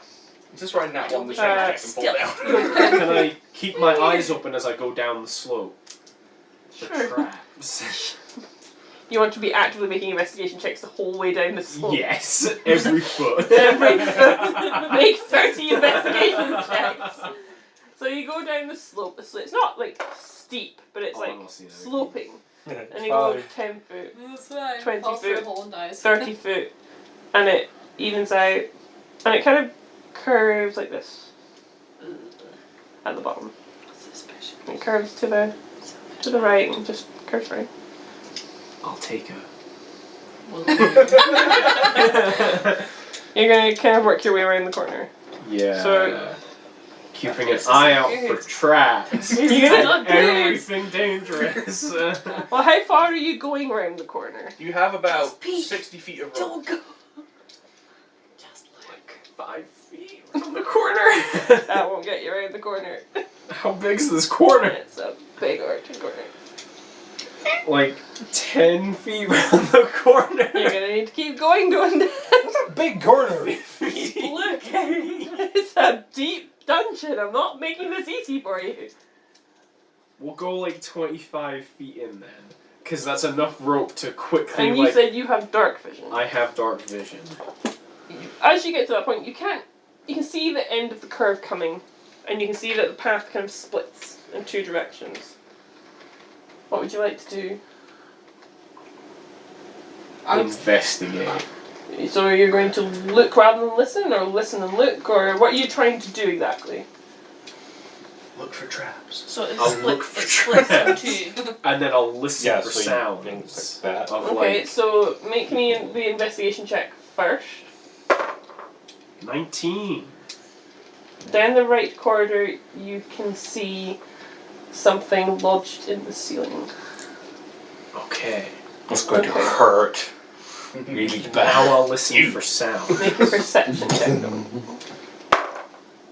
Is this right now one the shiny check and pull down? Can I keep my eyes open as I go down the slope? For Sure. traps. You want to be actively making investigation checks the whole way down the slope. Yes, every foot. Every foot. Make 30 investigation checks. So you go down the slope. It's not like steep, but it's Oh, like I'll see that. sloping. And It's you go fine. 10 foot, That's right. 20 Fall through foot, a hole and dies. 30 foot, and it evens out, and it kind of curves like this at the bottom. Suspicious. It curves to the right and just curves right. I'll take a. You're gonna kind of work your way around the corner. Yeah. So- keeping an eye out for traps. You're gonna and everything dangerous. Well, how far are you going around the corner? You have about Just peek. 60 feet of rope. Don't go. Just like 5 feet from the corner. That won't get you around the corner. How big is this corner? It's a big arching corner. Like 10 feet around the corner. You're gonna need to keep going doing that. Big corner! Look, it's a deep dungeon. I'm not making this easy for you. We'll go like 25 feet in then. Because that's enough rope to quickly And you said you have dark vision. I have dark vision. As you get to that point, you can see the end of the curve coming, and you can see that the path kind of splits in 2 directions. What would you like to do? Investigate. So you're going to look rather than listen, or listen and look, or what are you trying to do exactly? Look for traps. So it I'll splits, look for it splits in traps. 2. And then I'll listen Yeah, for so you sounds. things like that. Of Okay, like so make me the investigation check first. 19. Down the right corridor, you can see something lodged in the ceiling. Okay. It's going to Okay. hurt really Now bad. I'll listen for sound. Make a perception check though.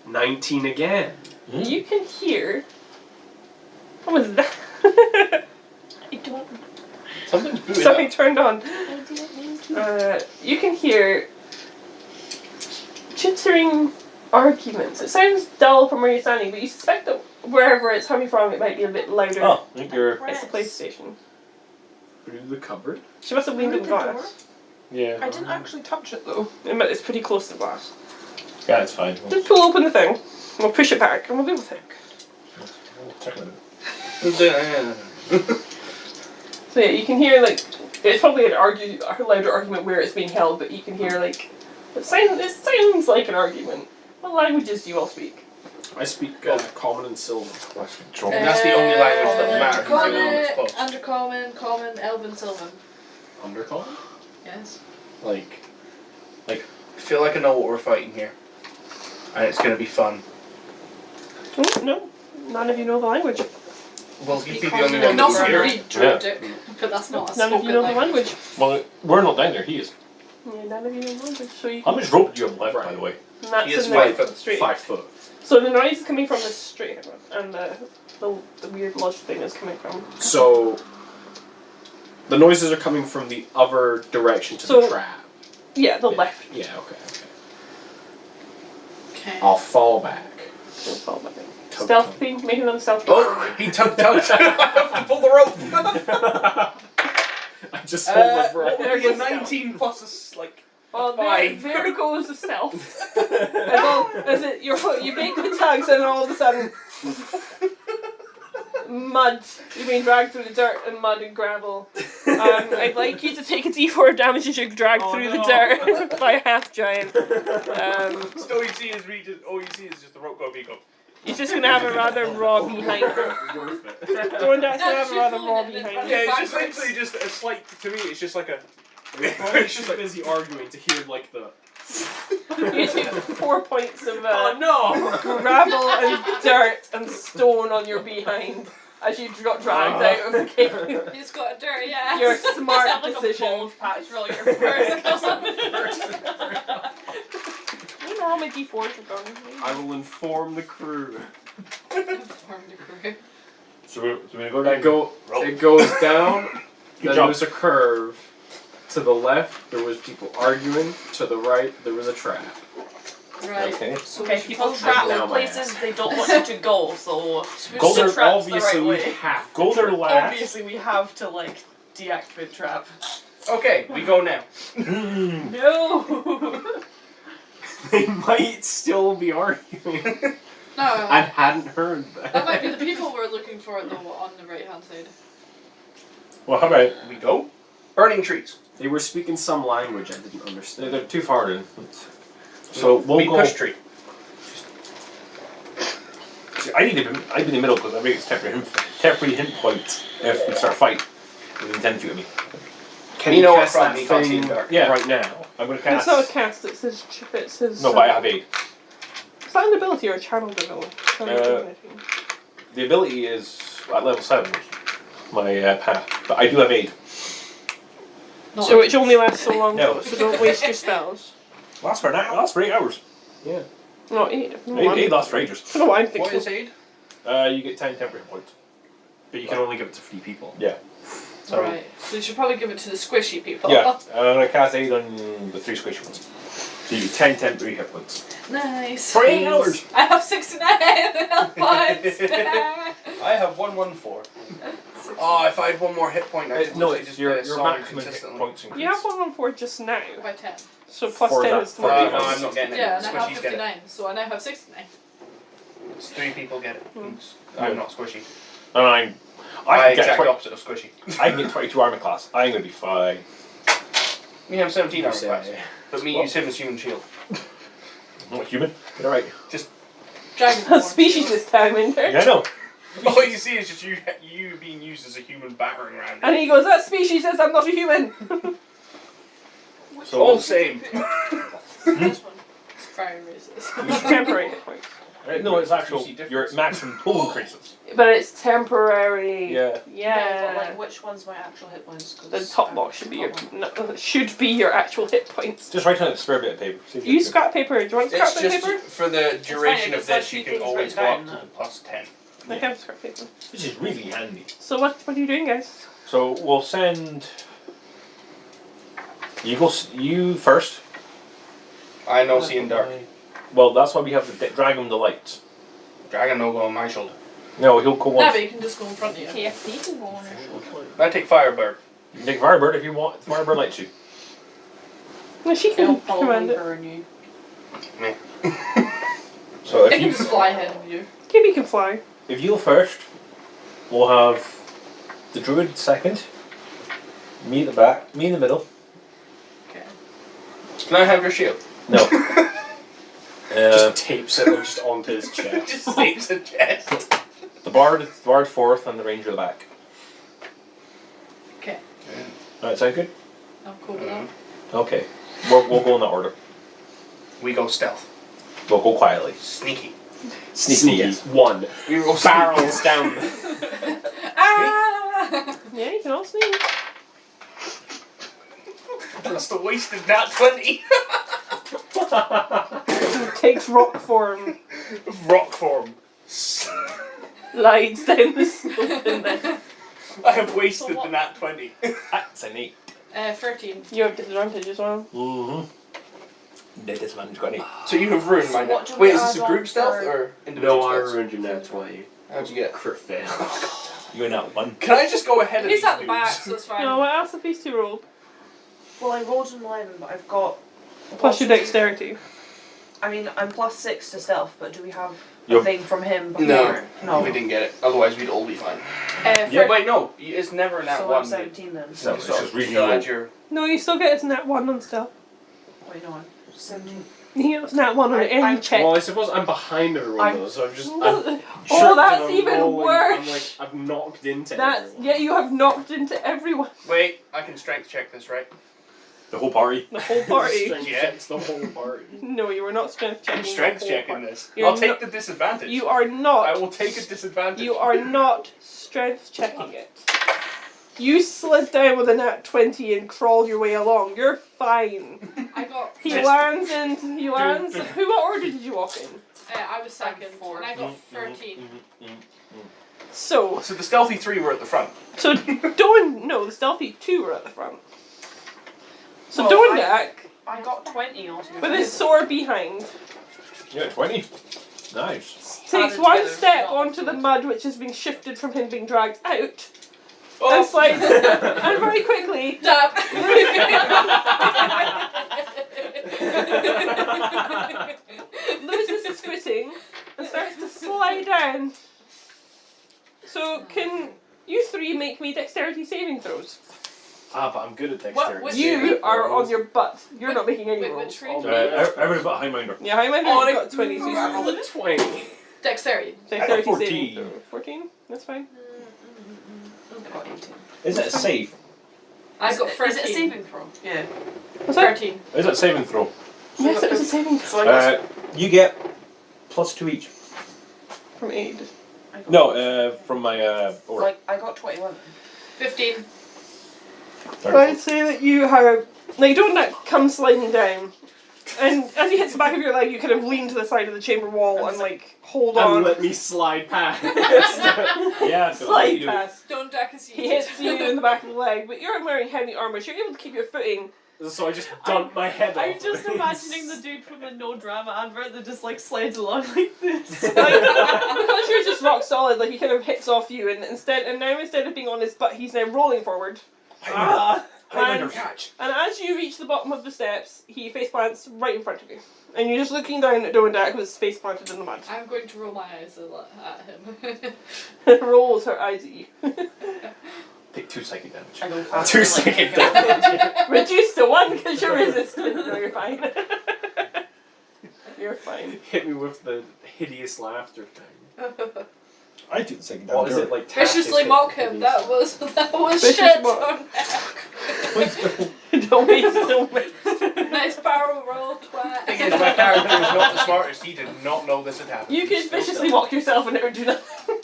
19 again. You can hear. What was that? I don't. Something's booting Something up. turned on. I didn't mean to. You can hear chittering arguments. It sounds dull from where you're standing, but you suspect that wherever it's coming from, it might be a bit louder. Oh, I think you're. It's the police station. Through the cupboard. She must have leaned in the Through the glass. Yeah. I didn't actually touch it though. It's pretty close to the glass. Yeah, it's fine. Just pull open the thing. We'll push it back, and we'll deal with it. Check it out. So yeah, you can hear like it's probably a louder argument where it's being held, but you can hear like it sounds like an argument. What languages do you all speak? I speak common and Sylvan. That's the only language that matters. Common, It's close. Undercommon, Common, Elven, Sylvan. Undercommon? Yes. Like. I feel like I know what we're fighting here. And it's going to be fun. Oh, no, none of you know the language. Well, you'd be the Common only one and that's not here. read Druidic, but that's not a None of you know the language. Well, we're not down there, he is. Yeah, none of you know the language. So you How can, much rope do you have left, by the way? and that's He is in 5 the foot. straight. 5 foot. So the noise is coming from the straight, and the weird lodge thing is coming from. So. The noises are coming from the other direction to So- the trap. Yeah, the left. Yeah, okay. Okay. I'll fall back. Don't fall back. Tug, Stealth tug. thing, make another stealth. Oh, he tugged out. I have to pull the rope. I just hold my breath. What would be a 19 plus a, Well, Five. there goes the stealth. As long as you make the tags and all of a sudden, mud. You're being dragged through the dirt and mud and gravel. I'd like you to take a d4 damage as you're dragged through the dirt by a half giant. So all you see is just the rope go beak up. He's just gonna have a rather raw behind him. Worth it. Thorndash gonna have a rather raw behind him. Yeah, it's just literally just a slight. To me, it's just like a. It's just busy arguing to hear like the. You take 4 points of Oh no! gravel and dirt and stone on your behind as you got dragged out of the cave. He's got a dirty ass. Your It's smart not like decision. a bulge patch for all your furs. You know how my d4s are gone. I will inform the crew. Formed a career. So we're gonna go down. It goes down. Good Then job. there's a curve. To the left, there was people arguing. To the right, there was a trap. Right. Okay. So Okay, we should people go trap now, in places they don't want you to go, so Gold the are trap's the Obviously, right we way. have. Gold are last. Obviously, we have to like deactivate trap. Okay, we go now. No. They might still be arguing. No. I hadn't heard that. That might be the people we're looking for though on the right hand side. Well, how about We go. Burning trees. They were speaking some language I didn't understand. they're too far in. So we'll we go. push tree. See, I'd be in the middle because I make it temporary hint point if we start a fight within 10 feet of me. Can You know what cast from that me, can't see in thing dark. Yeah. right now? I'm going to It's cast. not a cast, it's his. No, but I have aid. Is that an ability or a channeled ability? The ability is at level 7, my path, but I do have aid. Not So which only lasts so long, No. though, so don't waste your spells. Lasts for 8 hours. Not 8. No, Aid lasts for ages. I don't know what I'm What thinking. is aid? You get 10 temporary points. But you can only give it to 3 people. So, Right. So you should probably give it to the squishy people. yeah, I'm going to cast aid on the 3 squishy ones. So you get 10 temporary hit points. Nice. For 8 hours! I have 69 health points. I have 114. Oh, if I had one more hit point, I could No, literally it's just your play a song maximum hit consistently. points increase. You have 114 just now, By 10. so plus For 10 that- is for No, that. 20. I'm not getting it. Yeah, and I have Squishies get it. 59, so I now have 69. It's 3 people get it. Hmm. I'm not squishy. And I I'm can get exactly opposite of squishy. I can get 22 armor class. I'm going to be fine. We have 17 armor Say- class, but me Well- use him as human shield. I'm not human. Get it right. Dragonborn. Species this time, isn't there? Yeah, I know. All you see is just you being used as a human battering ram. And he goes, that species says I'm not a human. So, All same. This one. It's very racist. Temporary hit points. no, it's actual. You see difference. Your maximum pull increases. But it's temporary. Yeah. Yeah. But, like, which one's my actual hit points? 'Cause The top box should be your should be your actual hit points. Just write down a spare bit of paper. See if Use scrap paper. Do you want scrap It's just paper? for the duration fine, of it's like this, you two can things always go written up down. to plus 10. I have scrap paper. Which is really handy. So what are you doing, guys? So we'll send. You first. I know see in dark. Well, that's why we have the Dragon the lights. Dragon no go on my shoulder. No, he'll go No, once. but you can just go in front of you. KFC can go on your shoulder. I take Firebird. You can take Firebird if you want. Firebird lights you. No, she They'll can probably command it. burn you. So It if can you just fly ahead of you. Gibby can fly. if you go first, we'll have the Druid second. Me at the back. Me in the middle. Okay. Can I have your shield? No. Just tapes it just onto his chest. Just tapes the chest. The Bard fourth and the Ranger at the back. Okay. Alright, sound good? I'm cool with that. Okay. We'll go in that order. We go stealth. We'll go quietly. Sneaky. Sneaky. Yes. 1. We roll Barrels down. Ah! Yeah, you can all sneak. That's the wasted nat 20. Takes rock form. Rock form. Lies down the slope in there. I have wasted So what- the nat 20. That's an 8. 13. You have disadvantage as well. Mm-hmm. Dead disadvantage got an 8. So you have ruined my So what nat. do we Wait, is this add a group on stealth for- or individual No, I stealth? ruined your nat 20. How'd you get? Crit fail. You in that one. Can I just go ahead of He's these at the back, dudes? so it's fine. No, I asked if these two roll. Well, I rolled an 11, but I've got Plus your dexterity. I mean, I'm +6 to stealth, but do we have a Yup. thing from him before? No, we didn't get it. Otherwise, we'd all be fine. Yeah. Wait, no, it's never that So one. I'm 17 then. So, It's just reading still low. add your. No, you still get his nat 1 on stealth. Wait, no, I'm 17. You get nat 1 on any I'm- check. Well, I suppose I'm behind everyone though, so I'm just. Oh, tripped that's and I'm even rolling. worse. I'm like, I've knocked into That's everyone. yeah, you have knocked into everyone. Wait, I can strength check this, right? The whole party. The whole party. Strength Yeah. checks the whole party. No, you are not strength checking. I'm the strength whole checking party. this. You're I'll take not- the disadvantage. You are not. I will take a disadvantage. You are not strength checking it. You slid down with a nat 20 and crawled your way along. You're fine. I got. He lands and he lands. Who? What order did you walk in? I was second, fourth. and I got 13. So So the stealthy 3 were at the front. no, the stealthy 2 were at the front. So Well, Dondak, I got 20 altogether. with his sword behind, Yeah, 20. Nice. takes Added one together, step not onto the good. mud which is being shifted from him being dragged out, Oh. and slides, and very quickly Dab! loses his footing and starts to slide down. So can you 3 make me dexterity saving throws? But I'm good at What- dexterity. which- You are on your butt. You're not making any Wait, rolls. which tree? Everybody but Highminder. Yeah, how many Oh, have got 20? So you roll a 20. Dexterity. dexterity 14. saving throw. 14? That's fine. I got 18. Is it a save? I got 13. Is it a saving throw? Yeah. What's that? 13. Is it a saving throw? Yes, it was a saving throw. So I got You get +2 each. From 8. No, from my aura. like I got 21. 15. I'd say that you have, like, don't that come sliding down, and as he hits the back of your leg, you kind of lean to the side of the chamber wall and like hold And on, let me slide past. Yeah, slide past. Don't duck as He hits you in the back of the leg, but you're wearing heavy armor, so you're able to keep your footing. So I just dumped my head off. I'm just imagining the dude from the No Drama advert that just like slides along like this. Like, because you're just rock solid, like he kind of hits off you, and now instead of being on his butt, he's now rolling forward. Highminder, And- catch. And as you reach the bottom of the steps, he face plants right in front of you. And you're just looking down at Doendak with his face planted in the mud. I'm going to roll my eyes at him. Rolls her eyes at you. Take 2 psychic damage. I go past 2 him, like, second damage. Reduced to 1 because you're resistant. No, you're fine. You're fine. Hit me with the hideous laughter thing. I took the second damage. What is it like? Viciously tactic mock hit him. hideous That was Vicious shit. mock. Oh, Don't waste. no. Nice barrel roll, twat. The thing is, my character is not the smartest. He did not know this had happened. You can viciously mock yourself and it would do nothing.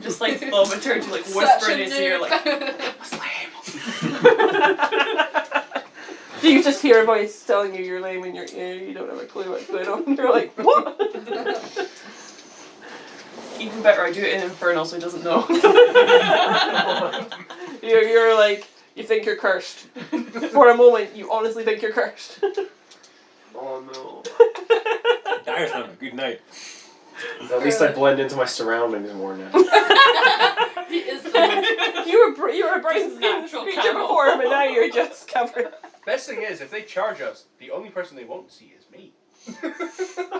just like vomiter to like Such whisper a in his ear like Do you just hear a voice telling you you're lame in your ear? You don't have a clue what's going on. You're like, what? even better I do it in Infernal so he doesn't know. You're like, you think you're cursed. For a moment, you honestly think you're cursed. Oh no. Dire's having a good night. At least I blend into my surroundings more now. He is the You were a bright skinned Natural creature camo. before, but now you're just covered. Best thing is, if they charge us, the only person they won't see is me.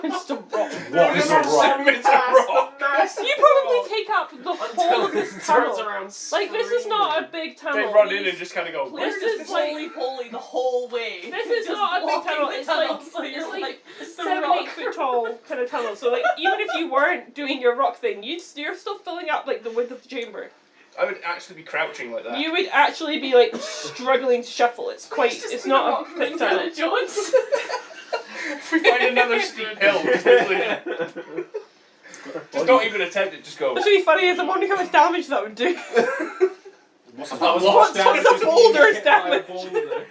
Just a rock. What is a rock? It's a rock. You probably take up the whole of this tunnel. around. Like, this is not a big tunnel. They run in and just kind of go, This where's is this like- Holy poly the whole way. This is Just not a big walking tunnel. the It's tunnel, like so you're like the 7, rock. 8 foot tall kind of tunnel. So like even if you weren't doing your rock thing, you're still filling up like the width of the chamber. I would actually be crouching like that. You would actually be like struggling to shuffle. It's quite. It's not a thick tunnel. Indiana Jones. If we find another steep hill, just literally- just don't even attempt it, just go. What's really funny is I'm wondering how much damage that would do. What's I was that? lost What's damage. the boulder's Hit by a damage? boulder.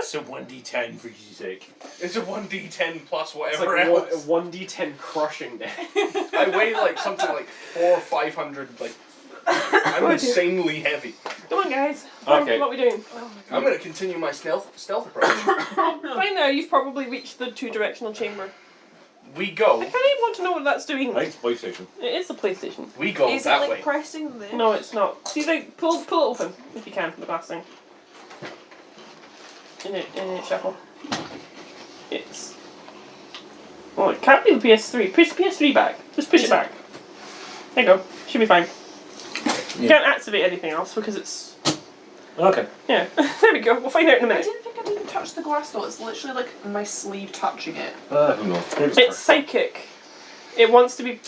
So 1d10 for Jesus sake. It's a 1d10 plus It's whatever like else. 1d10 crushing damage. I weigh like something like 400 or 500. Like I'm insanely heavy. Come on, guys. Okay. What are we doing? I'm gonna continue my stealth approach. By now, you've probably reached the 2-directional chamber. We I go. kind of want to know what that's doing. Right, PlayStation. It is the PlayStation. We go Is it that like way. pressing this? No, it's not. See, like, pull it open if you can from the glass thing. in it shuffle. It's. Well, it can't be the PS3. Push the PS3 back. Just push it back. There you go. Should be fine. You can't activate anything else because it's. Okay. Yeah. There we go. We'll find out in a I minute. didn't think I'd even touched the glass though. It's literally like my sleeve touching it. Who knows? Maybe It's psychic. It wants to be.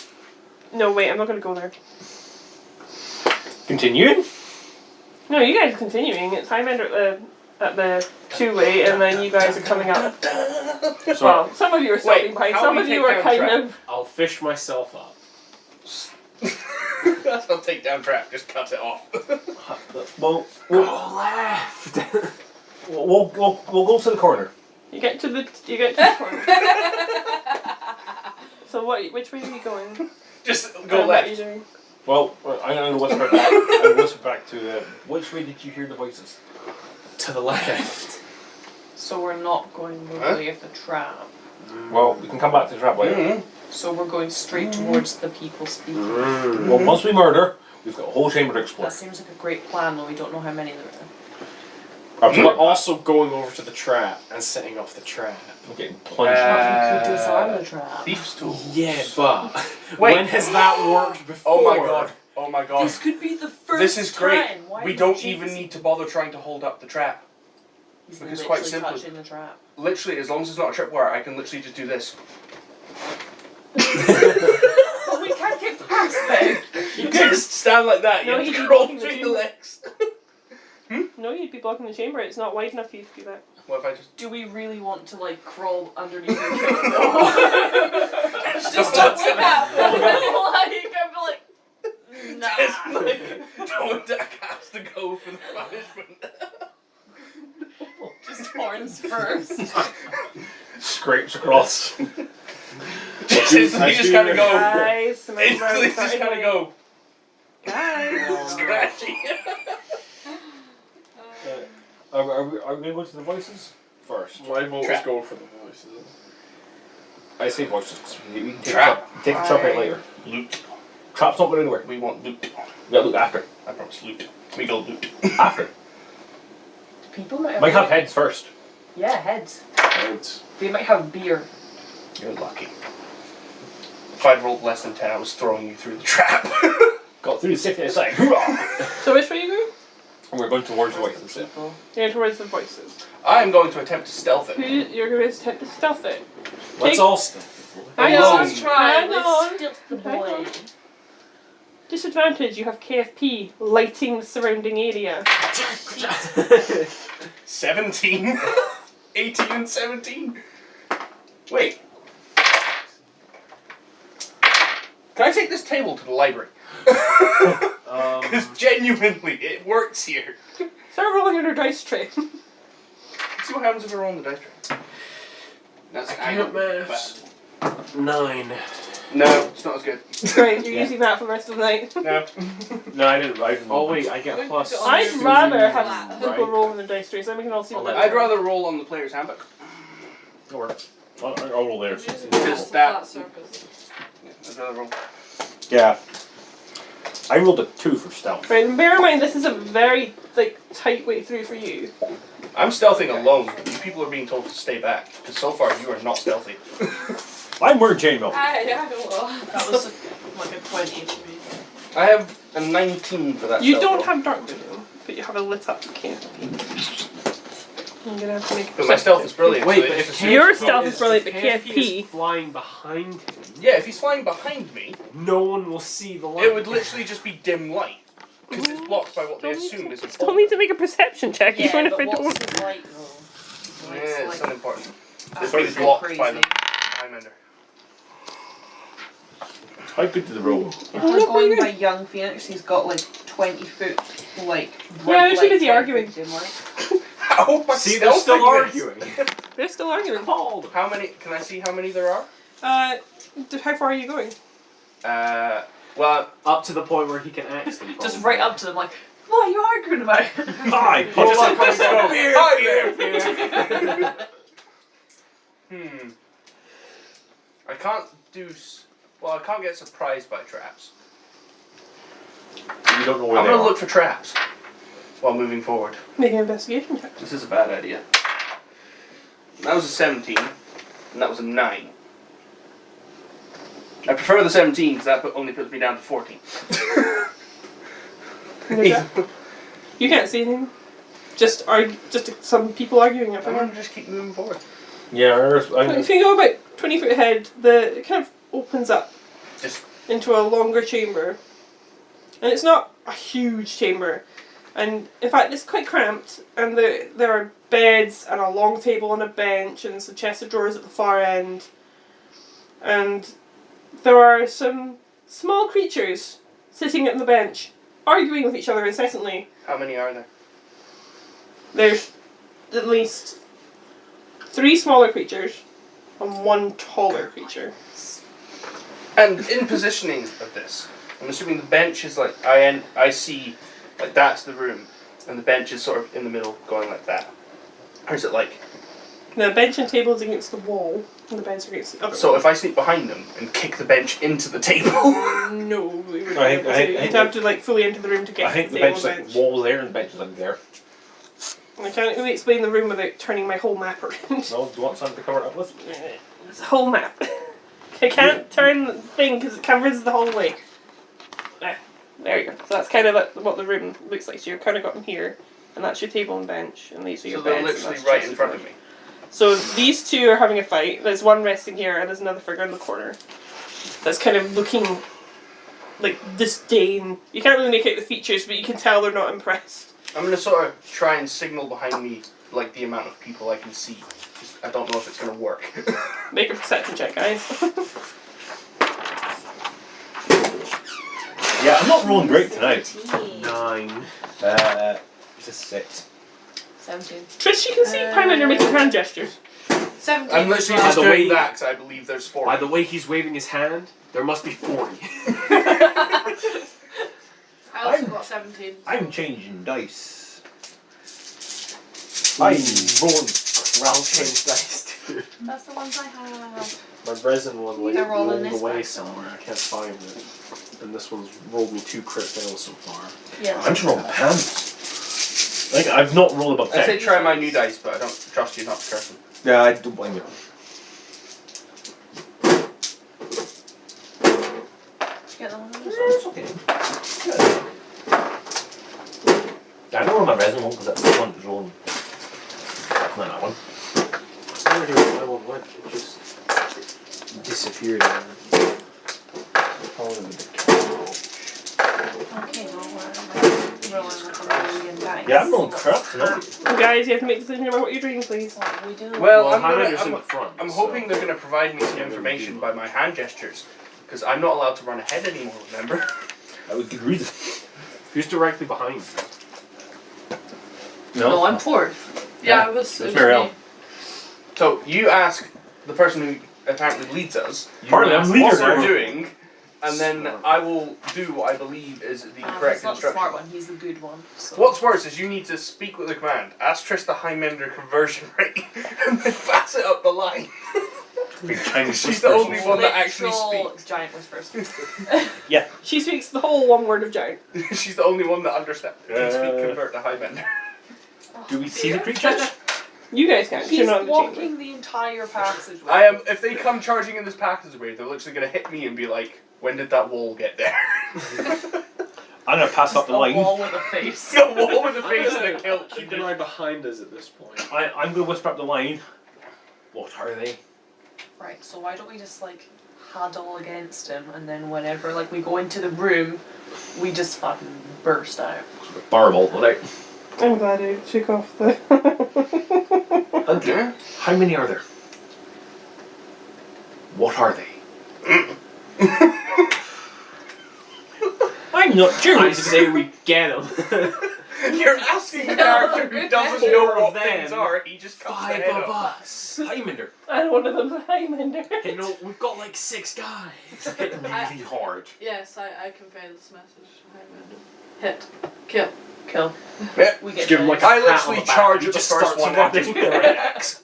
No, wait. I'm not going to go there. Continuing. No, you guys are continuing. It's Highlander at the two-way, and then you guys are coming up. So Well, some of you are stopping by. how Some do of we you take are down kind trap? of. I'll fish myself up. That's not take down trap. Just cut it off. Well, Go left. we'll go to the corner. You get to the corner. So which way are you going? Just What go are you left. doing? Well, I'm going to whisper back. I'm whisper back to which way did you hear the voices? To the left. So we're not going the Huh? way of the trap. Well, we can come back to the trap later. Mm-hmm. So we're going straight towards the people speaking. Mm. Well, once we murder, we've got a whole chamber to explore. That seems like a great plan, though we don't know how many there are. We're Absolutely. also going over to the trap and setting off the trap. I'm getting plunged. We could disarm the trap. Thief's tool. Yeah, but Wait. when has that worked before? Oh my god. Oh my god. This could be the first This is great. time. Why We would don't Jesus- even need to bother trying to hold up the trap. He's because literally quite simply- touching the trap. Literally, as long as it's not a tripwire, I can literally just do this. But we can't get past them. You just stand like that. No, You he'd have be to crawl blocking the between the chamber. legs. No, you'd be blocking the chamber. It's not wide enough for you to do that. What if I just? Do we really want to like crawl underneath your coat though? Just don't look at them. Like I'm like, nah. It's like, don't Duck has to go for the punishment. Just horns first. Scrapes across. Just instantly just kind of go. Guys, Instantly just kind of go. Guys. Scratchy. Are we going to go to the voices first? My vote Trap. is go for the voices. I say voices. 'Cause we can take Trap. the trap out later. Loot. Trap's not going anywhere. We want loot. We got to look after. I promise loot. We go loot. After. People might have, Might have heads first. Yeah, heads. Right. They might have beer. You're lucky. If I'd rolled less than 10, I was throwing you through the trap. Got through the safety outside. Hoorah! So which way are you going? And we're going towards the voices. Yeah. People. You're towards the voices. I'm going to attempt to stealth Who it. you're going to attempt to stealth it? Let's Take- all stealth. Hang Alone. on. Let's try. Hang Let's on. stealth the Hang boy. on. Disadvantage, you have KFP lighting the surrounding area. 17. 18 and 17. Wait. Can I take this table to the library? Because genuinely, it works here. Start rolling on your dice tray. Let's see what happens if I roll on the dice tray. That's an Can't aggro. miss. 9. No, it's not as good. Right, you're Yeah. using that for the rest of the night. No. No, I didn't. I didn't. Oh wait, I get plus. I'd Two, rather have right. people roll on the dice tray so we can all see what that I'd rather roll on the player's handbook. That works. I'll roll there. Because that. Surface. Yeah, I'd rather roll. Yeah. I rolled a 2 for stealth. Right, and bear in mind this is a very tight way through for you. I'm stealthing alone. You people are being told to stay back. Because so far you are not stealthy. I'm wearing chainmail. That was like a 20 for me. I have a 19 for that You stealth don't roll. have dark vision, but you have a lit up KFP. I'm gonna have to make a But my stealth is brilliant. Wait, so but if if it's- Your stealth is brilliant, but KFP KFP. is flying behind him, yeah, if he's flying behind me, no one will see the light. it would literally just be dim light. Because it's blocked by what they assume is Still need to make a perception check, Yeah, even if but I don't. what's the light though? Yeah, It's it's like unimportant. It's absolutely being blocked crazy. by the time ender. How good to the roll? If we're going by young Phoenix, he's got like 20-foot like. Yeah, they're too bright busy light arguing. dim light. How am I See, they're still stealthing this? arguing. They're still arguing. Called. How many? Can I see how many there are? How far are you going? Well, Up to the point where he can axe them. Just probably. right up to them, like, what are you arguing about? Hi! Well, Just like, like go, Beer, hi there. I can't do. Well, I can't get surprised by traps. you don't know where I'm they gonna are. look for traps while moving forward. Make an investigation check. This is a bad idea. That was a 17, and that was a 9. I prefer the 17 because that only puts me down to 14. You can't see anything. Just some people arguing up I'm there. gonna just keep moving forward. Yeah, If you go about 20 foot ahead, it kind of opens up Just into a longer chamber. And it's not a huge chamber. And in fact, it's quite cramped. And there are beds and a long table and a bench and some chest of drawers at the far end. And there are some small creatures sitting at the bench, arguing with each other incessantly. how many are there? There's at least 3 smaller creatures and 1 taller creature. And in positioning of this, I'm assuming the bench is like I see like that's the room, and the bench is sort of in the middle, going like that. Or is it like? The bench and table is against the wall, and the beds are against the other So wall. if I sneak behind them and kick the bench into the table. No, we wouldn't I be think- able I to. think- You'd have to like fully enter the room to get I think to the the bench table is and like wall there and the bench is like there. I can't really explain the room without turning my whole map around. No, do you want something to cover it up with? It's a whole map. I can't turn the thing because it covers the whole way. There you go. So that's kind of like what the room looks like. So you're kind of got them here, and that's your table and bench, and these are your So they're beds. and literally that's right chest in of front of drawers. me. So these two are having a fight. There's one resting here, and there's another figure in the corner. That's kind of looking like disdain. You can't really make out the features, but you can tell they're not impressed. I'm gonna sort of try and signal behind me like the amount of people I can see. I don't know if it's gonna work. Make a perception check, guys. Yeah, I'm not rolling great tonight. 9. It's a 6. 17. Trish, you can see Pylander making hand gestures. 17. I'm literally By just the doing way- that because I believe there's 4. By the way he's waving his hand, there must be 40. I also got 17. I'm changing dice. I'm rolling I'll crap. change dice too. That's the ones I have. My resin one like They're all in rolled this away bag somewhere. I can't find it. And this one's rolled me 2 crit fails so far. Yeah. I'm just rolling pants. Like, I've not rolled above 10. I say try my new dice, but I don't trust you not to curse them. Yeah, I don't blame you. Get the one of those It's okay. I don't roll my resin one because that's the one that's rolling. Not that one. I wonder where my one went. It just disappeared. Okay, well, we're rolling with a million dice. Yeah, I'm rolling crap tonight. Guys, you have to make a decision about what you're doing, please. What we do? Well, Well, I'm Highlander's in the gonna, front. I'm so- hoping they're gonna provide me some information by my hand gestures, because I'm not allowed to run ahead anymore. Remember? That was good reason. Who's directly behind you? No, I'm fourth. Yeah, it was Very well. me. So you ask the person who apparently leads us. Partly, I'm leader what we're now. doing, and then I will do what I believe is the correct He's not the instruction. smart one, he's the good one. So. What's worse is you need to speak with the command, ask Trish the Highlander conversion rate, and then pass it up the line. She's the only one that actually Literal speaks. giant whispers. She speaks the whole one word of giant. She's the only one that understands. Can speak convert to Highlander. Do we see the creatures? You guys can't. 'cause He's you're not in the chamber. walking the entire passageway. I am. If they come charging in this passageway, they're literally gonna hit me and be like, "When did that wall get there?" I'm gonna pass up the a line. wall with a face. The wall with the face and a kilt. Keep an eye behind us at this point. I'm gonna whisper up the line. What are they? Right, so why don't we just like huddle against him and then whenever like we go into the room, we just fucking burst out. Fireball, right? I'm glad I took off the. Okay. How many are there? What are they? I'm not I sure. say we get him. You're asking a character who doesn't know Four what of them. things are. He just comes 5 ahead of of us. Highlander. And one of them's a Highlander. You know, we've got like 6 guys. Hit really hard. Yes, I convey this message. Hit. Kill. Kill. Yeah. We get Give him the- like a I pat on literally the back charge and at the just first starts one and just running. throw an axe.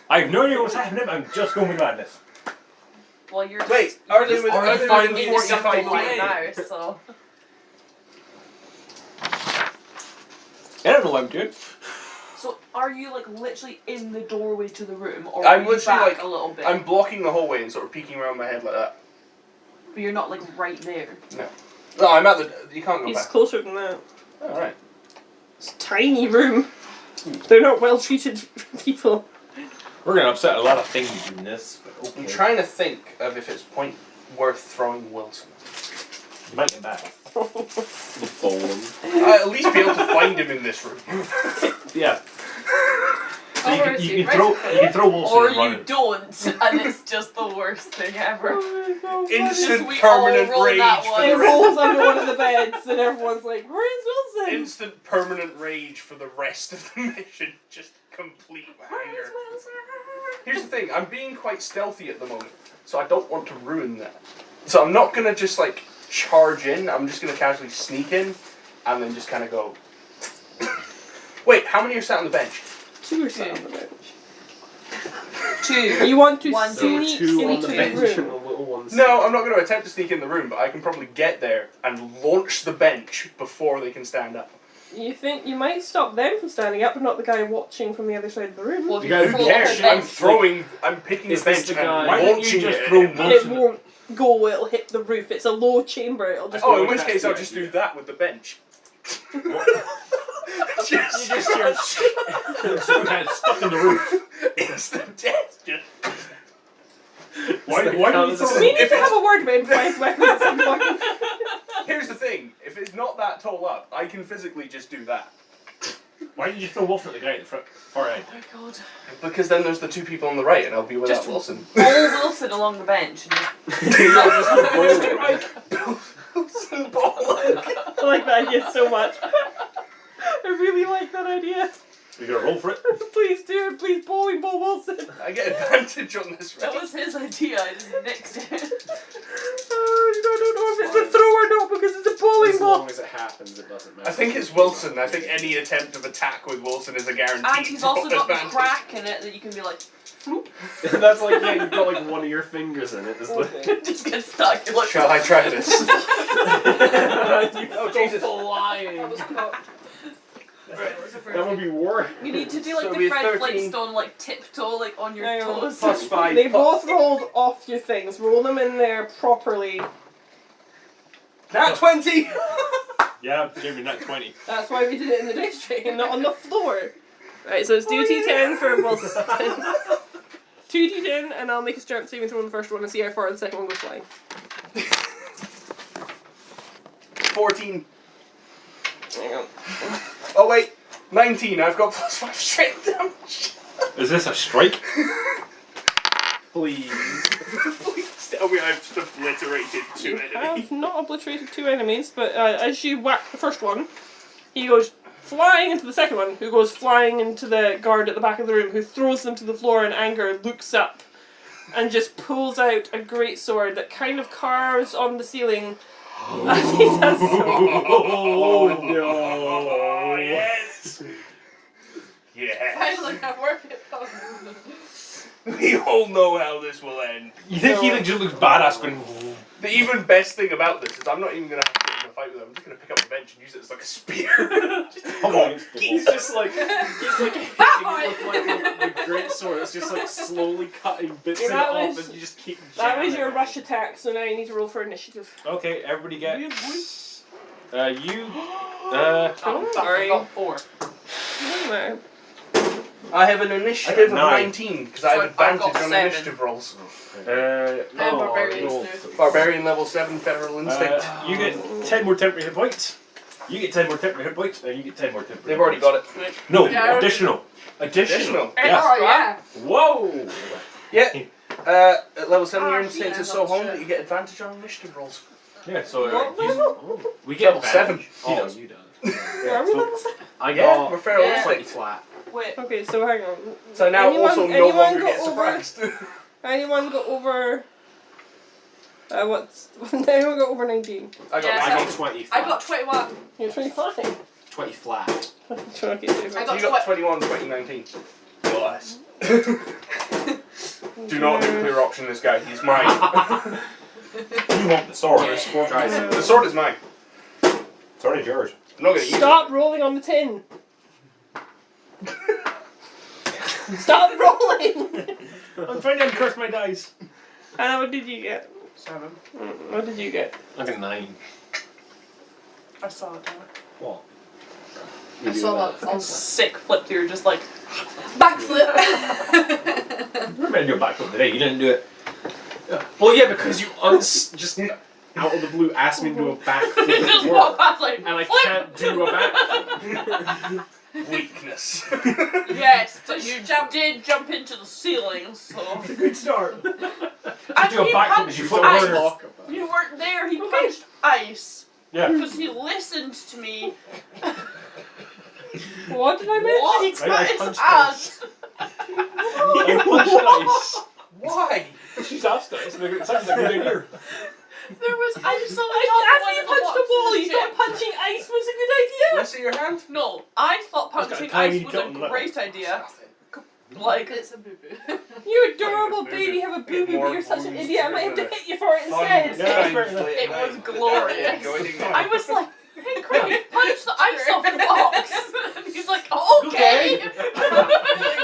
I have no idea what's happening. I'm just going with madness. Well, you're just, Wait, are they you're within, just are they finding within it 45 something feet? like now, so. I don't know what I'm doing. So are you like literally in the doorway to the room, or I'm are you literally, back like, a little bit? I'm blocking the hallway and sort of peeking around my head like that. But you're not like right there. No, I'm at the. You can't go He's back. closer than that. All right. It's a tiny room. They're not well treated people. We're gonna upset a lot of things in this, but okay. I'm trying to think of if it's point worth throwing Wilson. You might get back. I'll at least be able to find him in this room. Yeah. So Oh, you where is he? can throw Wilson Or and run you it. don't, and it's just the worst thing ever. Instant we all permanent roll rage that for one. the It rest. rolls under one of the beds, and everyone's like, "Where's Wilson?" Instant permanent rage for the rest of the mission. Just complete anger. Here's the thing, I'm being quite stealthy at the moment, so I don't want to ruin that. So I'm not gonna just like charge in, I'm just gonna casually sneak in and then just kinda go. Wait, how many are sat on the bench? 2 are sat on the bench. 2. You want to One, There were sneak 2 on into the the bench and room. the little ones. No, I'm not gonna attempt to sneak in the room, but I can probably get there and launch the bench before they can stand up. You think you might stop them from standing up, but not the guy watching from the other side of the room? Well, if You you guys Who throw cares? the I'm bench- throwing, I'm picking Is the this bench the and guy? Why don't you launching just it. throw It Wilson? won't go, it'll hit the roof. It's a low chamber, it'll just Oh, go in which that's case the I'll just do idea. that with the bench. You just hear some head stuck in the roof. Instant death. Just. Why do you We throw need to have a word about improvised weapons at some point. Here's the thing: if it's not that tall up, I can physically just do that. Why did you throw Wilson at the guy at the front? Alright. Oh my god. Because then there's the 2 people on the right, and I'll be without Just- Wilson. Roll Wilson along the bench. And Wilson Bollock. I like that idea so much. I really like that idea. You gotta roll for it. Please do, please bowling ball Wilson. I get advantage on this that round. was his idea. I just nixed it. I don't know if it's a throw or not because it's a bowling As ball. long as it happens, it doesn't matter. I think it's Wilson. I think any attempt of attack with Wilson is a guarantee. And he's also got the advantage. crack in it that you can be like, That's like, yeah, you've got like one of your fingers in it. It's like, just get stuck. You're like, Shall I try this? oh, Jesus. Flying. That would be war. you need to do like So the we Fred 13. Flintstone, like tiptoe, like on your Hang on. toes. Plus 5. They both rolled off your things. Roll them in there properly. Nat 20! Yeah, gave me that 20. That's why we did it in the dice tray, not on the floor. Right, so it's 2d10 for Wilson. 2d10, and I'll make a strength saving throw on the first one and see how far the second one goes flying. 14. Hang on. Oh wait, 19. I've got plus 5 strength damage. Is this a strike? Please. Please tell me I've just obliterated 2 You enemies. have not obliterated 2 enemies, but as you whack the first one, he goes flying into the second one, who goes flying into the guard at the back of the room, who throws them to the floor in anger, looks up, and just pulls out a great sword that kind of carves on the ceiling. As he does so. Oh, no. Oh, yes! Yes! Finally, I work it out. We all know how this will end. You think he like, just looks badass when... The even best thing about this is I'm not even going to have to get in a fight with him. I'm just going to pick up the bench and use it as like a spear. He's just like, hitting it with like the great sword. It's just like slowly cutting bits of it That off was- and you just keep That was jamming your it. rush attack, so now you need to roll for initiative. Okay, everybody get... you... Don't I worry. got 4. Doesn't matter. I have an initiative of 9. 19 because I have So I've advantage got on 7. initiative rolls. Barbarians roll. now. Barbarian level 7, Federal Instinct. You get 10 more temporary hit points. You get 10 more temporary hit points, and you get 10 more temporary They've hit already points. got it. No, Yeah. additional. Additional. Yeah. Oh, yeah. Whoa! Yeah. At level 7, your Ah, instinct yeah, is so that's home true. that you get advantage on initiative rolls. Yeah, so we Level get 7. advantage. He Oh, does. you done. Are we level 7? I Yeah, got we're Feral Yeah. 20 Instinct. flat. Wait, Okay, so hang on. So now also no anyone longer go get over- surprised. Anyone got over... anyone got over 19? I got Yeah, I nine. got 20 I flat. got 21. You're 25. 20 flat. Okay, so I got You got 21, 2019. Nice. Do not nuclear option this guy, he's mine. You want the sword. The sword is mine. Sword is yours. I'm not gonna use it. Stop rolling on the tin. Stop rolling! I'm trying to uncurse my dice. Hannah, what did you get? 7. What did you get? I got 9. I saw it. What? I saw that Fucking also. sick flip through, just like. Backflip! We're meant to do a backflip today. You didn't do it. Well, yeah, because you just out of the blue asked me to do a backflip Just at walk work, past like. and I flip! can't do a backflip. Weakness. Yes, but you did jump into the ceiling, so. It's a good start. And do a he backflip punched if you flip ice. over. You weren't there, he punched ice. Yeah. Because he listened to me. What did I miss? What? He I cut his punched ass. I punched Why? ice. She's asked us. It sounds like a good idea. There was ice on the After you top of punched one the of wall, the you boxes. thought punching ice was a good idea? Let's see your hand. No, I thought It's got a punching tiny ice was cut a in the middle. great idea. Like, It's a boo-boo. You adorable Boo-boo. baby have a boo-boo, More but you're such an wounds idiot. I might have to than hit you for it instead. Yeah, that's fair enough. it was glorious. Joining I was like, hey Craig, punch the ice off the box. And he's like, okay. Feeling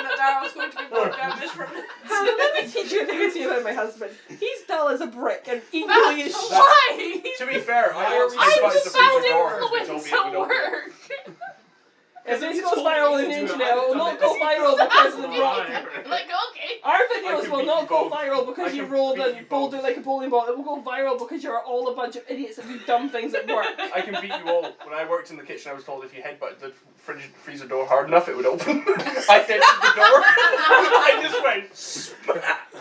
that Daryl's going to be more damaged from this. Let me teach you a thing or two about my husband. He's dull as a brick and equally as That's shit. why. To be fair, I I always despise just the found freezer doors, which influence albeit we at don't get. work. If this You goes told viral me on the to do it. internet, it will I've not done go it. viral because of the rock. Like, okay. Our I videos can will beat not you go both. viral because I you can rolled beat and you bowled both. it like a bowling ball. It will go viral because you're all a bunch of idiots that do dumb things at work. I can beat you all. When I worked in the kitchen, I was told if you headbutt the freezer door hard enough, it would open. I did the door. I just went smack.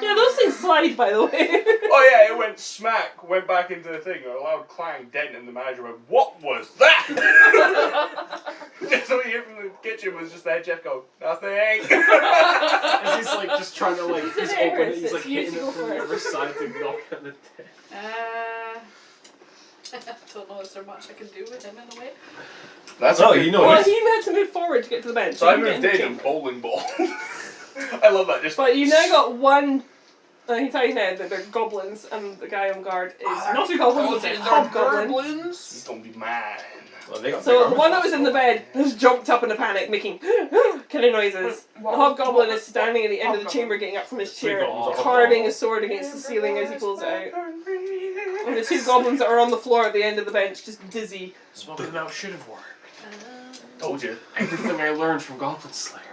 Yeah, those things slide, by the way. Oh yeah, it went smack, went back into the thing, a loud clang, dent, and the manager went, "What was that?" Just what you hear from the kitchen was just the head chef go, "Nothing." And he's like just trying to like, He's he's an open it, heiress, he's like it's used hitting to it go from the for other it. side to knock at the dead. I don't know, is there much I can do with him in a way? That's No, a good you know point. Well, he had to move forward to get to the bench. So I you can moved get in the and chamber. bowling ball. I love that. Just But you now got one. I can tell you now that they're goblins, and the guy on guard is not a goblin, he's a hobgoblin. He's gonna be mine. Well, they got So the one that was in the bed has jumped up in a panic, making kind of noises. The hobgoblin is standing at the end of the chamber, getting up from his Three chair, goblins. carving his sword against the ceiling as he pulls it out. And the two goblins that are on the floor at the end of the bench, just dizzy. Smoking out should have worked. Told you. Everything I learned from Goblin Slayer.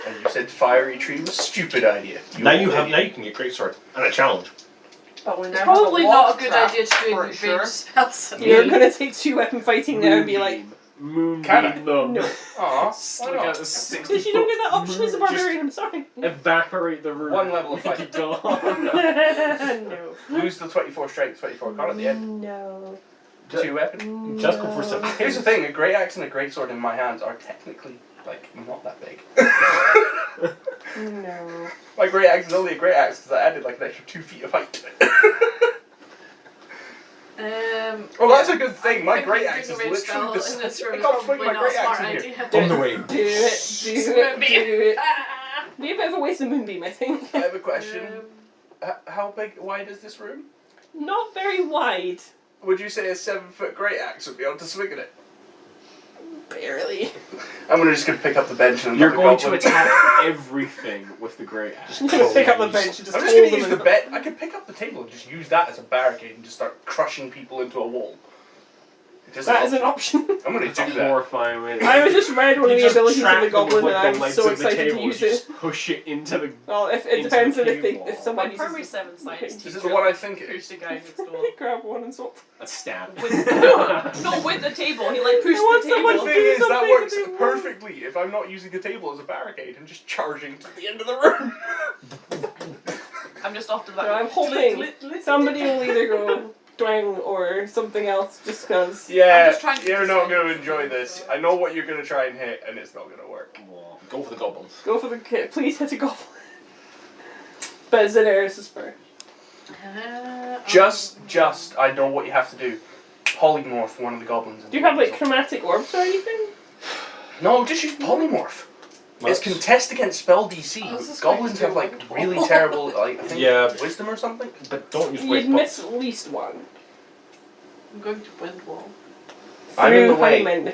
And you said fiery tree was a stupid idea. Now you can get great sword and a challenge. But we It's probably not a good idea to do for in sure. range spells. You're gonna take 2 weapon fighting now and be like, Moonbeam Can I? them. no. Aw, Stick why not? out the 60 Because you don't get that option as a Just barbarian, I'm sorry. evaporate the room. One level of fight. No. Lose the 24 strength, 24 con at the end. No. 2 weapon. Just go for 7. Here's the thing: a great axe and a great sword in my hands are technically like not that big. No. My great axe is only a great axe because I added like an extra 2 feet of height to it. Well, that's a good thing. My great axe is literally in this room I is can't swing probably my not great a smart axe in here. idea. On the way. Do it, do it, do it. Be a bit of a waste of moonbeam, I think. I have a question. How wide is this room? Not very wide. Would you say a 7-foot great axe would be able to swing at it? Barely. I'm just gonna pick up the bench and You're another going to goblin. attack everything with the great axe. I'm gonna pick up the bench and just I'm just hold gonna them use in the bed. I could pick up the table and just use that as a barricade and just start crushing people into a wall. That is an option. I'm gonna It's a do that. horrifying way. I was just read one of You the just abilities of trap the them with, goblin like, and the I'm legs so of the excited to table, use you it. just push it into the. Well, if it into depends the on if cave wall. someone My primary uses 7 science This teacher is what I think it pushed is. the guy next door. grab one and swap. A stab. No, with the table. He like pushed I want the someone table. The thing is, that something works to do more. perfectly if I'm not using a table as a barricade and just charging to the end of the room. I'm just off to the So back. I'm hoping somebody will either go Dwang or something else just because. Yeah, just trying to you're not decide. going to enjoy this. I know what you're going to try and hit, and it's not going to work. Go for the goblins. Go for the kid. Please hit a goblin. But Zinaerys is first. Just, I know what you have to do. Polymorph one of the goblins. Do you have like chromatic orbs or anything? No, just use polymorph. It's contest against spell DC. I was just Goblins going have to do like really terrible, like I think Yeah. wisdom or something. But don't use You'd weight miss buffs. at least one. I'm going to wind wall. I'm in the Through way. Hyman.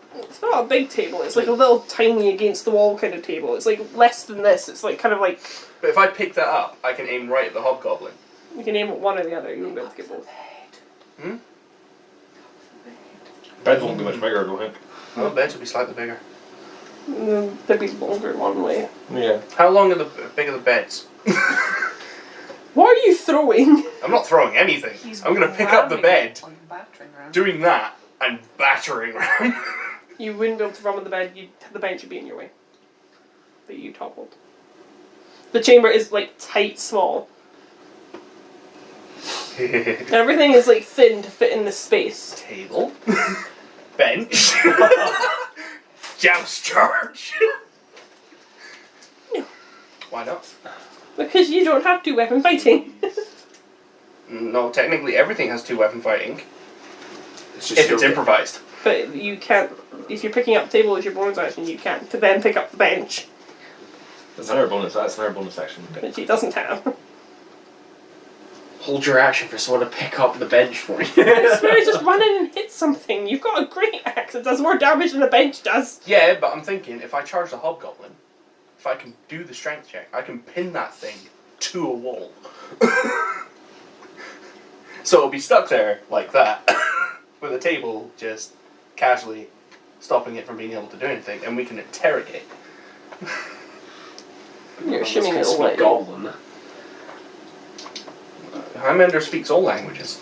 It's not a big table. It's like a little tiny against the wall kind of table. It's like less than this. It's like kind of like But if I pick that up, I can aim right at the hobgoblin. you can aim at one or the other. You won't be able to get both. Beds won't be much bigger, I don't think. Well, the beds will be slightly bigger. They'd be longer one way. Yeah. How long are the big are the beds? What are you throwing? I'm not throwing anything. He's I'm going to pick up the ramming bed, it, like battering ram. doing that, and battering around. You wouldn't be able to run on the bed. The bench would be in your way. That you toppled. The chamber is like tight, small. Everything is like thin to fit in this space. Table. Bench. Joust charge. No. Why not? Because you don't have to weapon fighting. No, technically everything has 2 weapon fighting. It's just If it's improvised. But you can't. If you're picking up the table as your bonus action, you can't. To then pick up the bench, That's another bonus. That's another bonus action. which he doesn't have. Hold your action for someone to pick up the bench for you. I swear, just run in and hit something. You've got a great axe. It does more damage than a bench does. Yeah, but I'm thinking if I charge the hobgoblin, if I can do the strength check, I can pin that thing to a wall. So it'll be stuck there like that, with a table just casually stopping it from being able to do anything, and we can interrogate. You're shimming it It's away. my goblin. Highlander speaks all languages.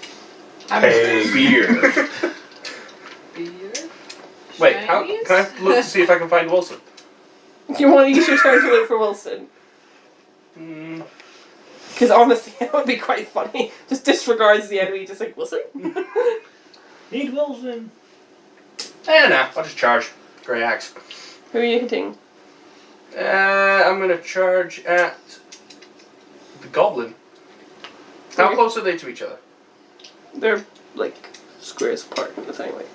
Hey, beer. Beer. Wait, how Chinese? can I look to see if I can find Wilson? You want to use your turn to look for Wilson? Mm, Because honestly, that would be quite funny. Just disregards the enemy, just like, Wilson? Need Wilson. nah, I'll just charge. Grey axe. Who are you hitting? I'm gonna charge at the goblin. How Okay. close are they to each other? They're like squares apart kind of thing, like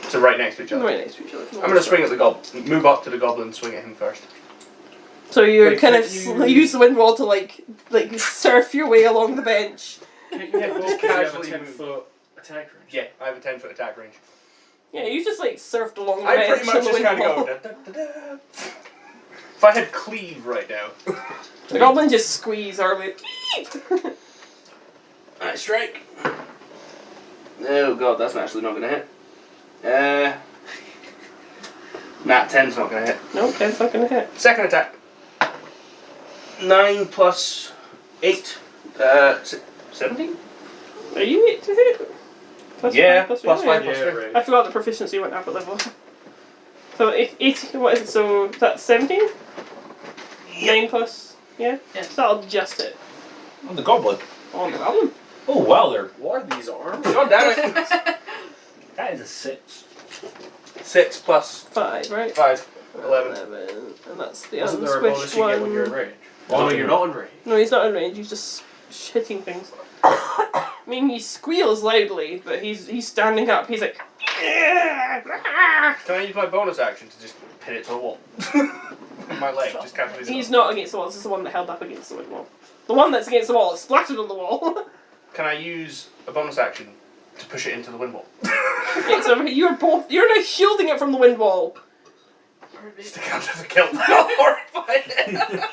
So right next to each other. right next to each other. I'm gonna swing at the goblin. Move up to the goblin and swing at him first. So you're Wait, kind of can you- use the wind wall to like surf your way along the bench. Just Just casually move. 10-foot attack range. Yeah, I have a 10-foot attack range. Yeah, you just like surfed along the I bench. pretty much on the just wind kind of wall. go. Da, da, da, da. If I had cleave right now. The goblin just squeeze our way. Alright, strike. Oh god, that's actually not gonna hit. Nat 10's not gonna hit. Nope, that's not gonna hit. Second attack. 9 plus 8. 17? Are you 8 to hit? Plus Yeah, five, plus three? 5 Yeah. plus Yeah, 3. right. I forgot the proficiency went up a level. So 8, what is it? So that's 17? 9 plus, yeah? Yeah. So that'll adjust it I'm the goblin. on the goblin. Oh wow, there. What are these arms? God damn it. That is a 6. 6 plus 5, right? 5. 11. 11. And that's the Wasn't there a bonus unsquished you get when you're in one. range? Oh no, you're not in range. No, he's not in range, he's just hitting things. I mean, he squeals loudly, but he's standing up, he's like... Can I use my bonus action to just pin it to a wall? My leg just can't do He's not against the wall, this is the one that held up against the wall. The one that's against the wall is splattered on the wall. Can I use a bonus action to push it into the wind wall? Okay, so you're now shielding it from the wind wall. Stick out of the kilt. How horrified.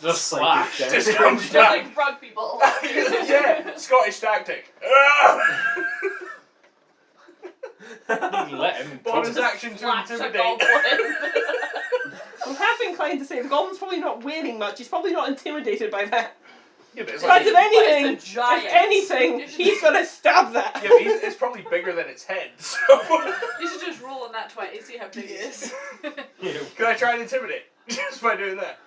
Just slash. Just comes Just back. like frog people. Yeah, Scottish tactic. Let him. Bonus action to Flash a intimidate. goblin. I'm half inclined to say the goblin's probably not wailing much, he's probably not intimidated by that. Yeah, but it's But like, if anything, But it's a giant. if anything, he's gonna stab that. yeah, but it's probably bigger than its head. So You should just roll on that 20, see how big it is. can I try and intimidate just by doing that?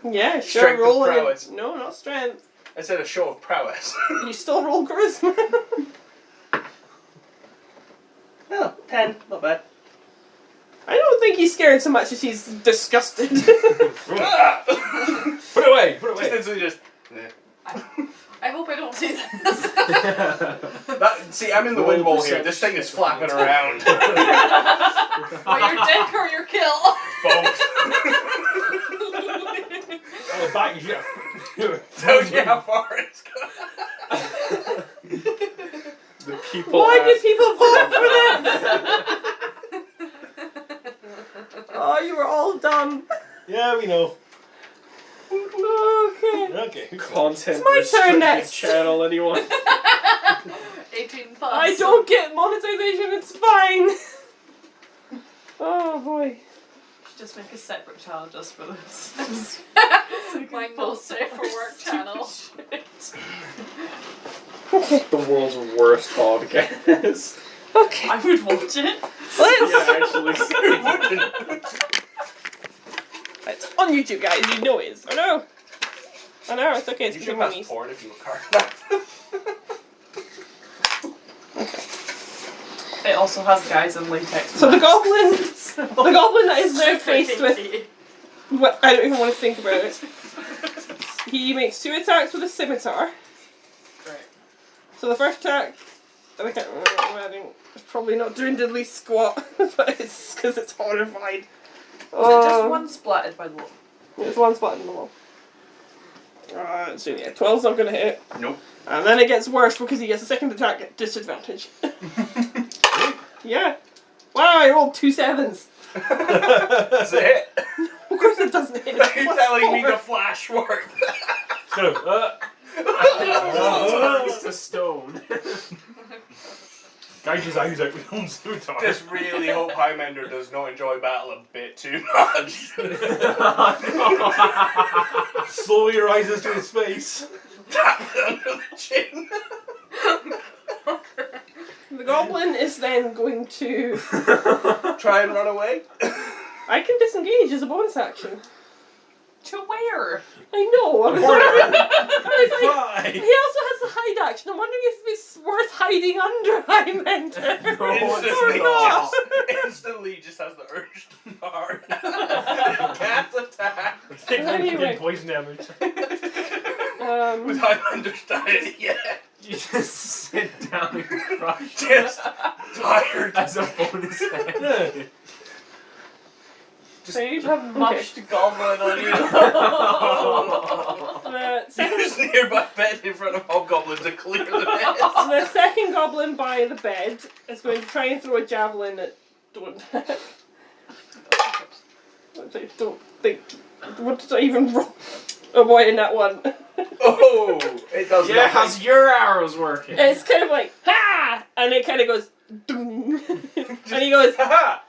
Yeah, sure, Strength of roll it. prowess. No, not strength. I said a show of prowess. You still roll charisma. Oh, 10, not bad. I don't think he's scared so much as he's disgusted. Ah! Put it away. Put it Just away. instantly just. I hope I don't see this. See, I'm in the wind wall here. This thing is flapping around. Well, your dick or your kill. Both. Oh, back here. Tells you how far it's gone. The people. Why do ask- people vote for this? Oh, you were all dumb. Yeah, we know. Okay. Okay. Content It's my turn restricted next. channel, anyone? 18 plus. I don't get monetization, it's fine. Oh boy. Should just make a separate channel just for this. My no safe for work channel. Okay. The world's worst podcast. Okay. I would watch it. Let's. Yeah, actually. It's on YouTube, guys. You know it is. Oh no. Oh no, it's okay. It's You for should my pass niece. porn if you were card. It also has guys in latex. So the goblin, So- the goblin that is now Super faced with kinky. what I don't even want to think about it. He makes 2 attacks with a scimitar. Great. So the first attack, I can't remember what I'm adding. It's probably not doing diddly squat, but it's because it's horrified. Just one splatted by the wall. There's one spot in the wall. So yeah, 12's not going to hit. Nope. And then it gets worse because he gets a second attack at disadvantage. Yeah. Wow, I rolled 2 7s. That's it. Of course it doesn't hit. It's You're plus telling me 4. the flash worked. Kind of, Turns to stone. Gouge his eyes out with his own scimitar. Just really hope Highlander does not enjoy battle a bit too much. Slowly rises to his face. Tap it under the chin. The goblin is then going to... Try and run away. I can disengage as a bonus action. To where? I know. I'm sorry. I was like, Fly! he also has the hide action. I'm wondering if it's worth hiding under Highlander. Instantly, not. instantly just has the urge to fart. Can't attack. Anyway. Poison damage. With Highlander's diet, yeah. You just sit down and crush Just tired. as a bonus action. Yeah. So you Have mushed goblin on you. The There's second, nearby bed in front of Hobgoblin to clear the mess. the second goblin by the bed is going to try and throw a javelin at... Don't think... What did I even roll? Oh boy, in that one. Oh, it does Yeah, nothing. how's your arrows working? It's kind of like, ha! And it kind of goes, doom. And he goes, Haha!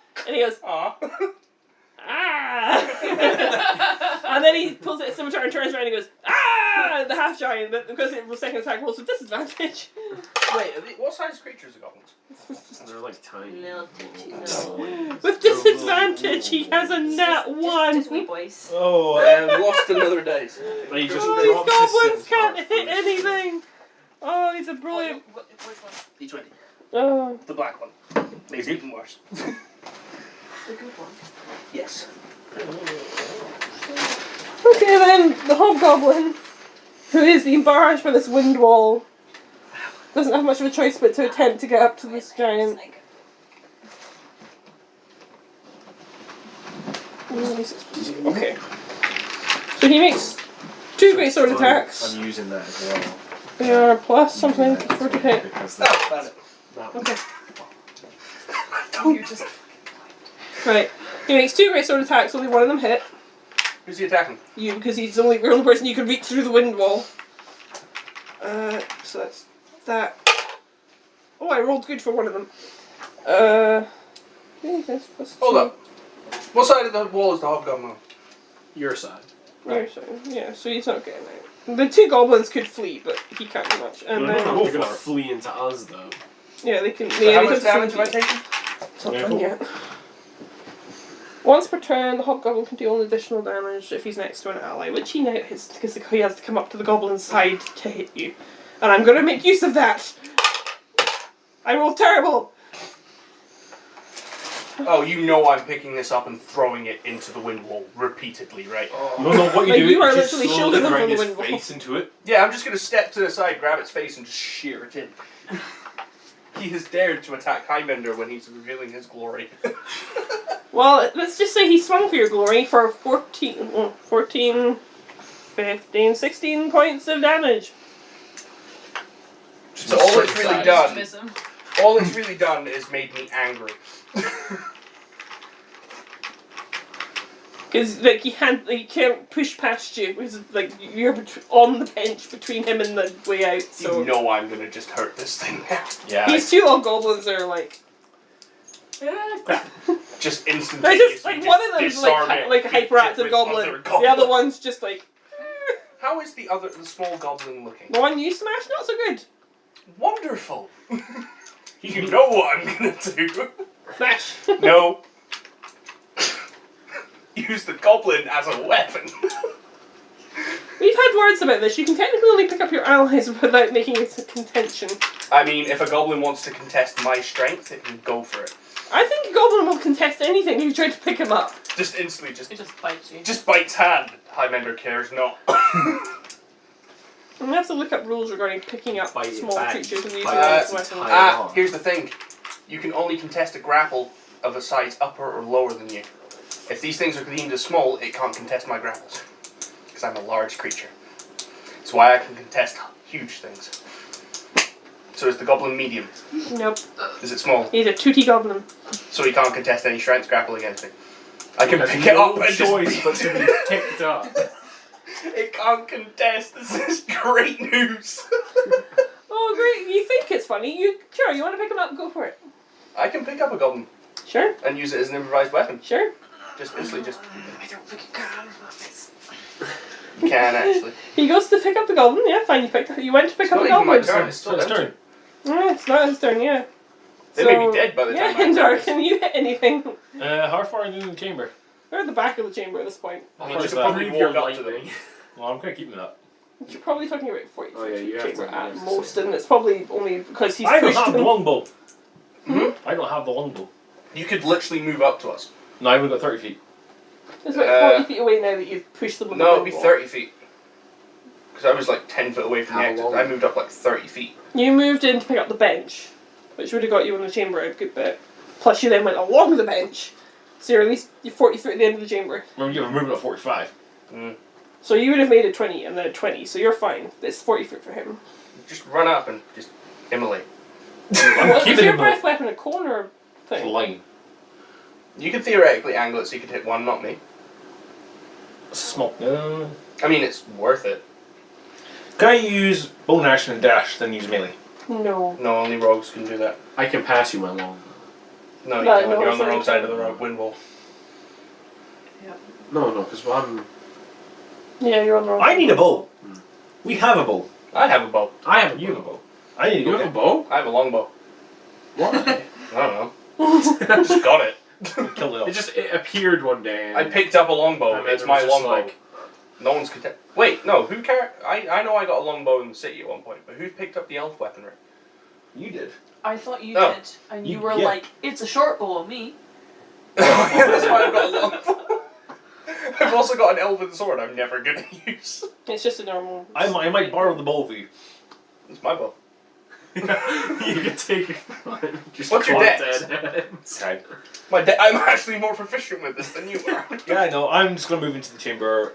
ah! And And then he pulls it at scimitar and turns around and goes, ah! The half giant, but because it was second attack rolls with disadvantage. Wait, what size creatures are goblins? They're like tiny. Little With disadvantage, he has a nat 1. Just wee boys. Oh, And lost another dice. He just Oh, drops these his goblins scimitar can't hit first. anything. Oh, he's a brilliant. Which one? D20. Oh. The black one. Makes it even worse. The good one. Yes. Okay then, the hobgoblin, who is being barraged by this wind wall, doesn't have much of a choice but to attempt to get up to this giant. Okay. So he makes 2 great sword attacks. I'm using that as well. They are plus something for to hit. Because Oh, found it. that Okay. You just. Right. He makes 2 great sword attacks, only one of them hit. Who's he attacking? You, because he's the only person you can reach through the wind wall. So that's that. Oh, I rolled good for one of them. Hold up. What side of the wall is the hobgoblin on? your side. Yeah, so he's not getting out. The 2 goblins could flee, but he can't do much. And No, then, no, They're gonna flee into us though. yeah, they can. So Yeah, how they much can damage am I flee. taking? It's not Yeah, done cool. yet. Once per turn, the hobgoblin can deal an additional damage if he's next to an ally, which he now is, because he has to come up to the goblin's side to hit you. And I'm going to make use of that! I rolled terrible! Oh, you know I'm picking this up and throwing it into the wind wall repeatedly, right? no, what you Like, do you are is just literally slowly shielding them bring from the his wind wall. face into it. Yeah, I'm just going to step to the side, grab its face, and just shear it in. He has dared to attack Highlander when he's revealing his glory. Well, let's just say he swung for your glory for 14, 15, 16 points of damage. So all it's really done, Optimism. all it's really done is made me angry. Because like he can't push past you. Because like you're on the bench between him and the way out. So You know I'm gonna just hurt this thing now. Yeah. these two old goblins are like. Crap. Just They're instantaneously. just like one of them's disarm it, like a hit it hyperactive with goblin. other The other one's just like How is the small goblin looking? the one you smashed. Not so good. Wonderful. You know what I'm gonna do. Smash. No. Use the goblin as a weapon. We've had words about this. You can technically only pick up your allies without making it a contention. I mean, if a goblin wants to contest my strength, it can go for it. I think a goblin will contest anything if you try to pick him up. Just instantly, It just bites you. just bites hand. Highlander cares not. We have to look up rules regarding picking up Bite it small back. creatures and using Bite them it as weapons. entirely. Here's the thing. You can only contest a grapple of a size upper or lower than you. If these things are deemed as small, it can't contest my grapples. Because I'm a large creature. That's why I can contest huge things. So is the goblin medium? Nope. Is it small? He's a tooty goblin. So he can't contest any strength grapple against me. I can There's pick it up no and choice just but to be picked up. It can't contest. This is great news. Oh, great. You think it's funny. You want to pick him up? Go for it. I can pick up a goblin Sure. and use it as an improvised weapon. Sure. Just instantly, just I don't think you can. you can actually. He goes to pick up the goblin. Yeah, fine. You went to pick It's up not the even my goblin. turn. It's still It's their turn. turn. Yeah, it's not his turn, yeah. They may be dead by the time. Yeah, I Indar, attack. can you hit anything? How far are you in the chamber? We're at the back of the chamber at this point. I How mean, far you is could that? probably walk up to them. Well, I'm kind of keeping that. You're probably talking about 40 Oh, yeah, feet you have chamber to- at yes. most, and it's probably only because he's I don't pushed have the him. longbow. Hmm? I don't have the longbow. You could literally move up to us. No, I've only got 30 feet. It's about 40 feet away now that you've pushed them with the No, it'd be wall. 30 feet. Because I was like 10 foot away from the How exit. long? I moved up like 30 feet. You moved in to pick up the bench, which would have got you in the chamber a good bit. Plus, you then went along the bench, so you're at least 40 foot at the end of the chamber. Remember, you have a movement of 45. So you would have made a 20 and then a 20, so you're fine. It's 40 foot for him. Just run up and just immolate. I'm What, is keeping your him breath weapon a corner the thing? line. You could theoretically angle it so you could hit one, not me. Small. I mean, it's worth it. Can I use bone action and dash, then use melee? No. No, only rogues can do that. I can pass you my long. No, you No, can't. no, You're on the sorry. wrong side of the wind wall. No, because I'm. Yeah, you're on the wrong I need a bow. We have a bow. I have a bow. I have You have a bow. I need to You go have a get bow? I have a longbow. Why? I don't know. I just got it. kill it off. It appeared one day. And I picked up a longbow. I mean, It's it my was just longbow. like- No one's Wait, no. Who cares? I know I got a longbow in the city at one point, but who picked up the elf weaponry? You did. I thought you Oh. did, and You- you were yeah. like, "It's a short bow, me." That's why I've got a longbow. I've also got an elven sword I'm never gonna use. It's just a normal. I might borrow the bow for you. It's my bow. you can take it. Just What's your call it dex? dead. Okay. I'm actually more proficient with this than you are. Yeah, I know. I'm just gonna move into the chamber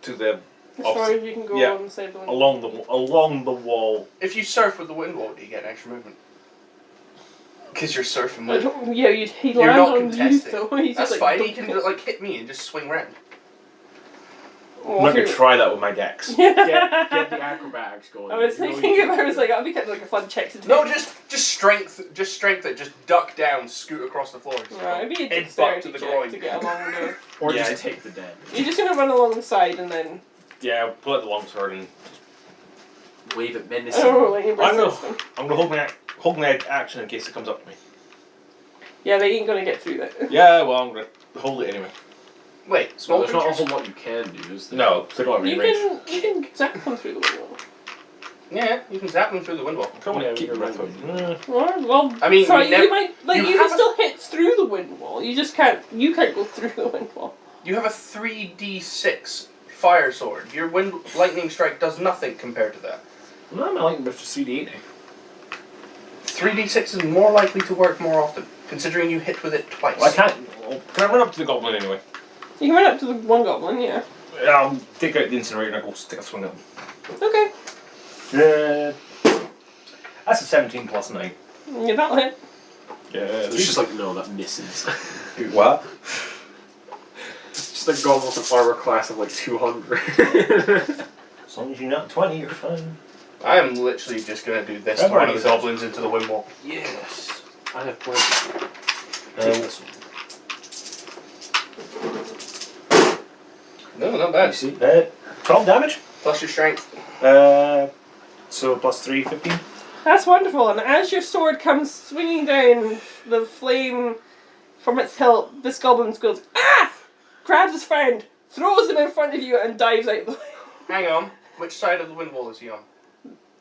to the As far as you can go Yeah. on the side of the window. along the wall. If you surf with the wind wall, do you get an extra movement? Because you're surfing I with. don't- Yeah, he You're lands not on you contesting. though. He's That's just like, fine. He don't can hit. like hit me and just swing round. Oh, I'm not if gonna you- try that with my dex. Get the acrobatics going. I was You know thinking you if I can- was like, that'd be kind of like a fun check to do. No, just strength it. Just duck down, scoot across the floor. Just Right, it'd be a head butt dexterity to the check groin. to get along the. Or Yeah. just take the damage. You're just gonna run along the side and then. Yeah, I'll pull out the longsword and Wave it menacingly. Oh, like I know. system. I'm gonna hold my action in case it comes up to me. Yeah, they ain't gonna get through that. Yeah, well, I'm gonna hold it anyway. Wait, So small there's not a creatures? whole lot you can do, is there? No, they don't have any You range. can zap them through the window. Yeah, you can zap them through the window. Come on, Yeah, keep you're your right. breath. Well, I mean, sorry, you nev- you might like you you can have a- still hit through the wind wall. You just can't. You can't go through the wind wall. You have a 3d6 fire sword. Your lightning strike does nothing compared to that. No, I'm like with CD8 now. 3d6 is more likely to work more often, considering you hit with it twice. Well, I can't. Well, can I run up to the goblin anyway? You can run up to the one goblin, yeah. Yeah, I'll take out the incinerator and I'll go take a swing at him. Okay. That's a 17 plus 9. Yeah, that'll hit. Yeah, It's just like, no, that misses. What? It's Just a goblin with an armor class of like 200. As long as you're not 20, you're fine. I am literally just gonna do this I've to one already of the said- goblins into the windwall. Yes. I have plenty. Take this one. No, not You bad. see? 12 damage. Plus your strength. So plus 3, 15. That's wonderful. And as your sword comes swinging down, the flame from its hilt, this goblin goes, ah! Grabs his friend, throws him in front of you, and dives out the way. Hang on. Which side of the windwall is he on?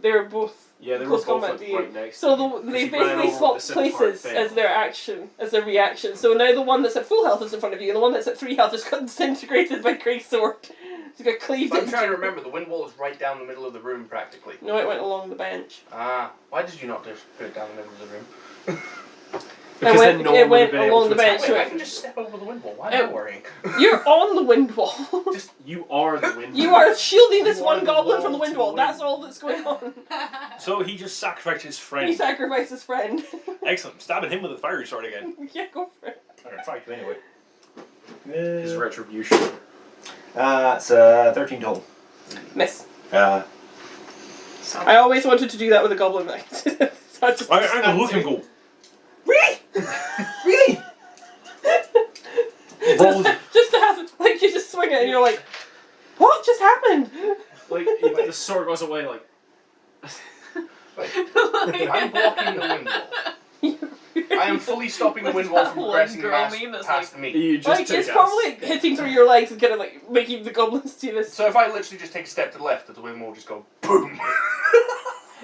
They're both Yeah, they were close both combat like, to you. right next. So he they ran basically over swapped the center part places failed. as their action, as their reaction. So now the one that's at full health is in front of you, and the one that's at 3 health is got disintegrated by Grey's sword. It's got cleaved But I'm into trying to you. remember, the windwall is right down the middle of the room practically. No, it went along the bench. Ah, why did you not just put it down the middle of the room? Because went- then no it one would have went been able along to the attack bench, you. Wait, I can just step over the windwall. Why am I worrying? You're on the wind wall. Just you are the wind. You are shielding this You one are the goblin from the wall wind to wall. the That's wind. all that's going on. So he just sacrificed his He friend. sacrificed his friend. Excellent. Stabbing him with a fiery sword again. Yeah, go for it. I'm gonna try to anyway. His retribution. It's 13 total. Miss. Uh, I always wanted to do that with a goblin knight. So I just I'm gonna look and go. Really? Really? Rolls. Just to have, like, you just swing it and you're like, what just happened? Like the sword goes away. Like Wait, I'm blocking the windwall. I am fully stopping the windwall from One progressing girl meme that's past me. you just Like, took it's us. probably hitting through your legs and kind of like making the goblins do this. So if I literally just take a step to the left, does the windwall just go boom?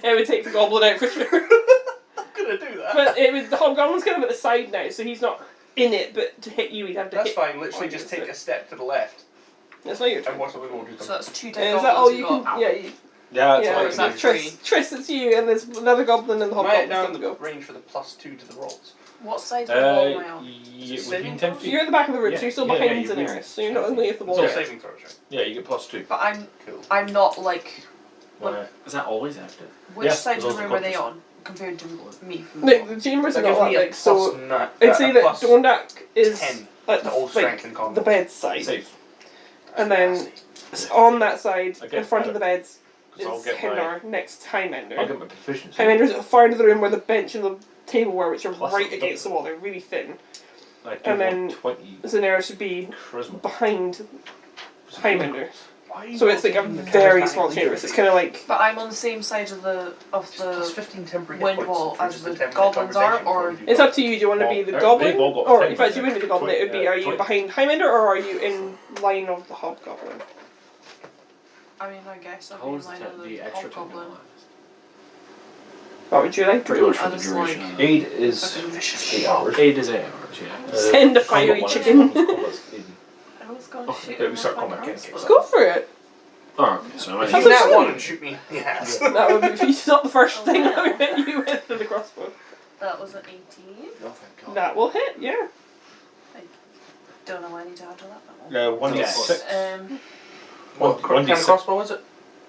It would take the goblin out for sure. I'm gonna do that. But the goblin's kind of at the side now, so he's not in it, but to hit you, he'd have to That's hit. fine. Literally on just you, take so- a step to the left That's not your turn. and watch the windwall just So go. that's 2 dead Is that all goblins you who can? got- Yeah, Yeah, yeah. Or is that Triss, it's you, and there's another goblin and the Am I hobgoblin down on the go. range for the +2 to the rolls? What side of the wall am I on? within 10 feet. You're in the back of the room, Yeah, so you're still yeah, behind yeah, you Zinaerys, so you're not only at the It's wall. all saving throws, right? Yeah, you get +2. But Cool. I'm not like. Is that always active? Which Yeah, side of those the are room are they closest. on compared to me? From the Like, the chambers are That not gives that me a big, so +9. I'd say that plus Dondak is 10 at to all like, strength and combat. the bed side, Safe. and then on that side, I get in front that. of the beds, Because I'll is get my, Hindar, next to I'll Highlander. get my proficiency. Highlander's at the far end of the room where the bench and the table were, which are Plus right the against the wall. They're really thin. I do and then- 20 Zinaerys would be charisma. behind Highlander. Why are you So it's like a not giving the very charismatic small chamber. leader? So it's kind of like But I'm on the same side of the Plus 15 temporary hit wind points wall for as just the a 10-minute goblins are, conversation or- before you do it's up to you. Do you want to be the Well, goblin, they've all got or 10 in fact, you right wouldn't be the goblin. It would be: are you 20. behind Highlander or are you in line of the hobgoblin? I mean, I guess I'd How be in is line of the the extra time hobgoblin. What would you like? Pretty much for I the just duration. like- of Aid is Okay. 8 hours. 8 is 8 hours, yeah. Send a combat fiery one is- chicken. combat's 80. I was going Oh, to shoot yeah, we him start with my combat against crossbow. Go for it. Oh, okay, so If I you That's nat what- one and shoot me, yes. That would be it's not the first Oh, thing wow. I would hit you with the crossbow. That was an 18. Oh, thank God. That will hit, yeah. Don't know why I need to add to that. 1d6. What kind of 1d6. crossbow is it?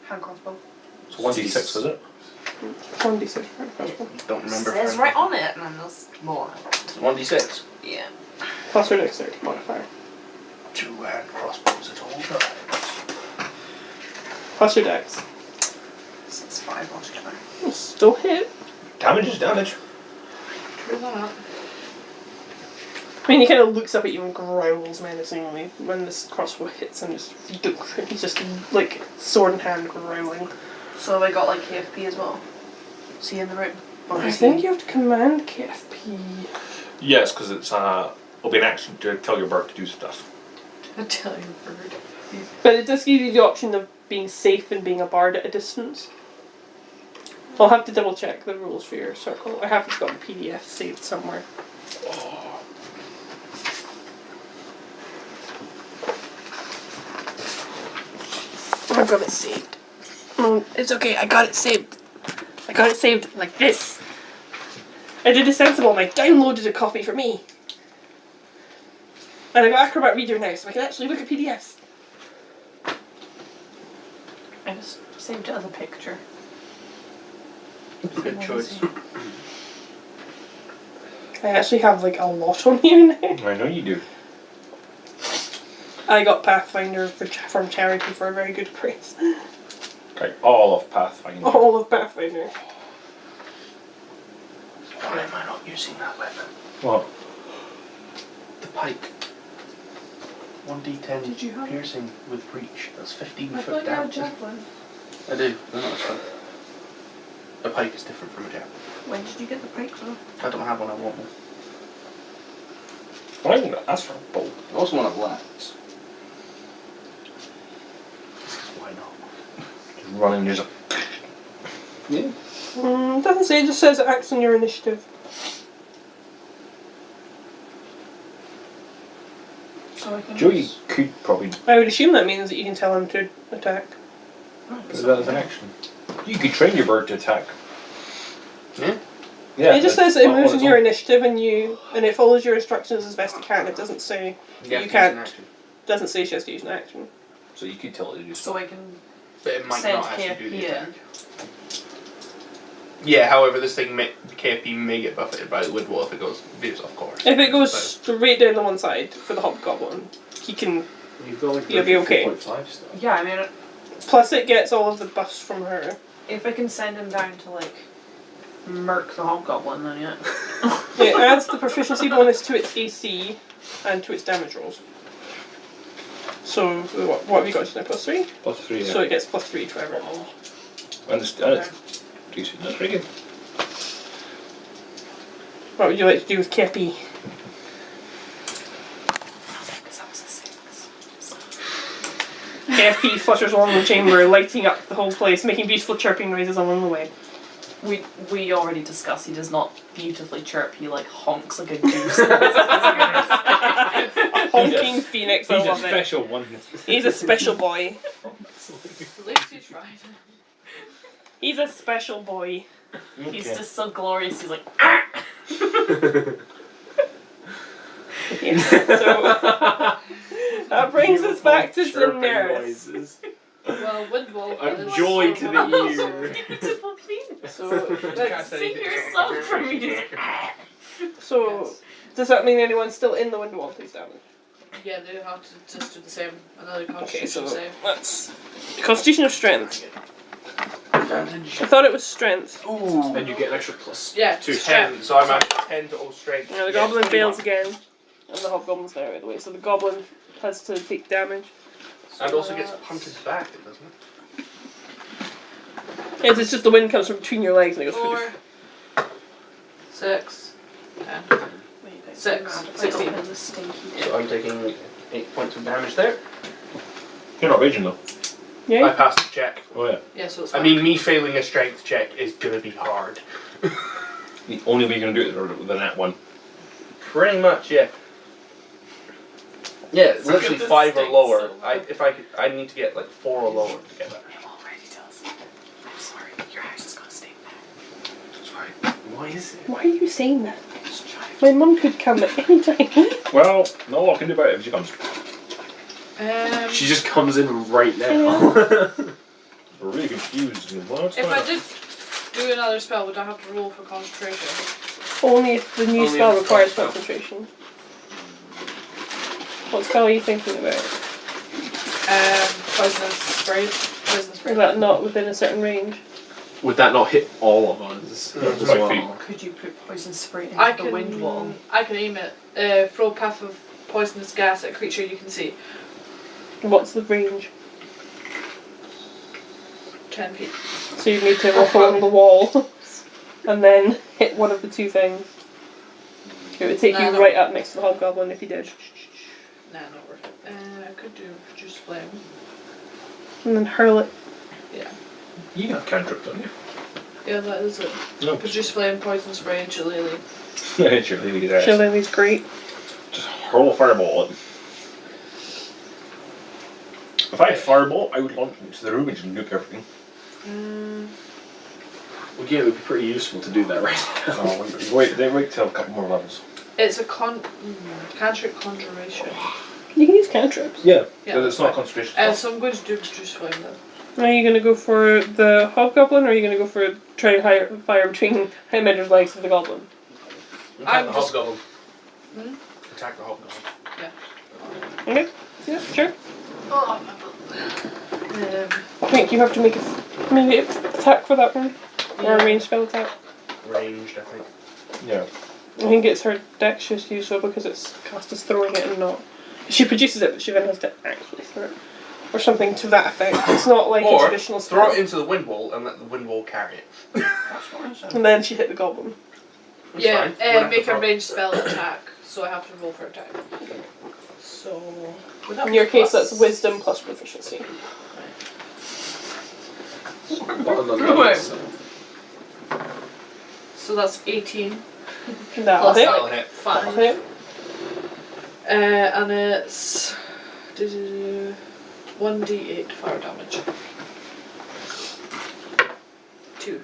Hand crossbow. So 1d6, was it? 1d6 for a crossbow. Don't remember. Says right on it, and I'm just more. 1d6. Yeah. Plus your dexterity modifier. 2-hand crossbows at all times. Plus your dex. So it's 5 altogether. Still hit. Damage is damage. True that. I mean, he kind of looks up at you and growls menacingly when this crossbow hits and just he's just like sword in hand growling. So have I got like KFP as well? Is he in the room? Or I is think he... you have to command KFP. Yes, because it'll be an action to tell your bird to do stuff. Italian bird. But it does give you the option of being safe and being a bard at a distance. I'll have to double check the rules for your circle. I have got the PDF saved somewhere. I've got it saved. It's okay, I got it saved. I got it saved like this. I did a sensible and I downloaded a copy for me. And I got Acrobat Reader now, so I can actually look at PDFs. I just saved it as a picture. Good choice. I actually have like a lot on here now. I know you do. I got Pathfinder from charity for a very good price. Okay, all of Pathfinder. All of Pathfinder. Why am I not using that weapon? What? The pike. 1d10 Did you have it? piercing with reach. That's 15 I foot thought you had a down. javelin. I do. No, that's fine. A pike is different from a javelin. When did you get the pike from? I don't have one. I want one. I'm gonna ask for a bow. I also want a lance. Why not? Just running, there's a. Yeah. Doesn't say, it just says it acts on your initiative. So I can. Joey could probably I would assume that means that you can tell him to attack. do that as an action. You could train your bird to attack. Yeah? Yeah. It just but says that it on moves its in your own. initiative and it follows your instructions as best it can. It doesn't say you can't. Doesn't say she has to use an action. So you could tell it to do So I can But it might send not actually do the KP attack. in. Yeah, however, this thing KP may get buffeted by the wind wall if it veers off course. If it goes So- straight down the one side for the hobgoblin, he can. You've got like You'll be okay. 4.5 stuff. Yeah, I mean, Plus, it gets all of the buffs from her. if I can send him down to like murk the hobgoblin, then yeah. It adds the proficiency bonus to its AC and to its damage rolls. So, what have you got just now? +3? +3, yeah. So it gets +3 to whatever it rolls. And it's decent. That's pretty good. What would you like to do with Kepi? Because that was a 6. Kepi flutters along the chamber, lighting up the whole place, making beautiful chirping noises along the way. We already discussed he does not beautifully chirp, he like honks like a goose. A honking phoenix, I He's a love it. special one. He's a special boy. At least you tried. He's a special boy. He's just so glorious, he's like, Yeah. So, that brings us back to Zinaerys. Well, Windwall. A joy to the ear. beautiful phoenix. So, Let's sing your song for me. so does that mean anyone's still in the window wall takes damage? Yeah, they have to just do the same. Another Okay, constitution so save. that's Constitution or Strength. I thought it was Strength. Ooh. And you get an extra plus. Yeah, To strength. 10, so I'm at 10 total strength. Now the goblin fails again, and the hobgoblin's now out of the way. So the goblin has to take damage. And also gets punted back, it doesn't it? It's just the wind comes from between your legs and it goes. 4, 6, 10. 6, 16. So I'm taking 8 points of damage there. You're not raging though. I Yeah. passed the check. Oh yeah. Yeah, so it's I fine. mean, me failing a strength check is gonna be hard. The only way you're gonna do it is with a nat 1. Pretty much, yeah. Yeah, So literally good 5 or stinks lower. so I need to get like 4 or lower to get that. It already does. I'm sorry, your house is gonna stink now. Sorry. Why is it? Why are you saying that? Just try. My mum could come at any time. Well, no what I can do about it if she comes. She just comes in right now. We're really confused. What's If going I on? did do another spell, would I have to roll for concentration? Only if the new Only spell if it's requires spell. concentration. What spell are you thinking about? Poisonous spray. Poisonous spray. Is that not within a certain range? Would that not hit all of us Mm. as My well? Could you put poison spray into I the can wind wall? I can aim it. Throw a puff of poisonous gas at a creature you can see. What's the range? 10 feet. So you need to walk along the wall and then hit one of the two things. It would take No, you no. right up next to the hobgoblin if you did. Nah, not worth it. I could do produce flame. And then hurl it. Yeah. You have cantrip, don't you? Yeah, that is it. No. Produce flame, poison spray, and shillelagh. Yeah, sure, leave it there. Shillelagh's great. Just hurl a fireball at him. If I had fireball, I would launch into the room and just nuke everything. Well, yeah, it would be pretty useful to do that right now. Oh, wait till a couple more levels. It's a cantrip conjuration. You can use cantrips. Yeah, Yeah, because it's not concentration. So I'm going to do produce flame then. Are you going to go for the hobgoblin or are you going to go for try and fire between Highlander's legs of the goblin? Attack I'm the just- hobgoblin. Hmm? Attack the hobgoblin. Okay. Yeah, sure. Oh, I think you have to make a melee attack for that one. Or a ranged spell attack. Ranged, I think. Yeah. I think it's her dex just use so because it's cast as throwing it and not. She produces it, but she then has to actually throw it. Or something to that effect. It's not like a Or traditional spell. throw it into the wind wall and let the wind wall carry it. And then she hit the goblin. That's yeah, fine. We'll have to make a throw- ranged spell attack, so I have to roll for attack. So. would that In your be case, plus- that's wisdom plus proficiency. So that's 18 That'll plus hit. That'll hit. 5. That'll hit. And it's 1d8 fire damage. 2.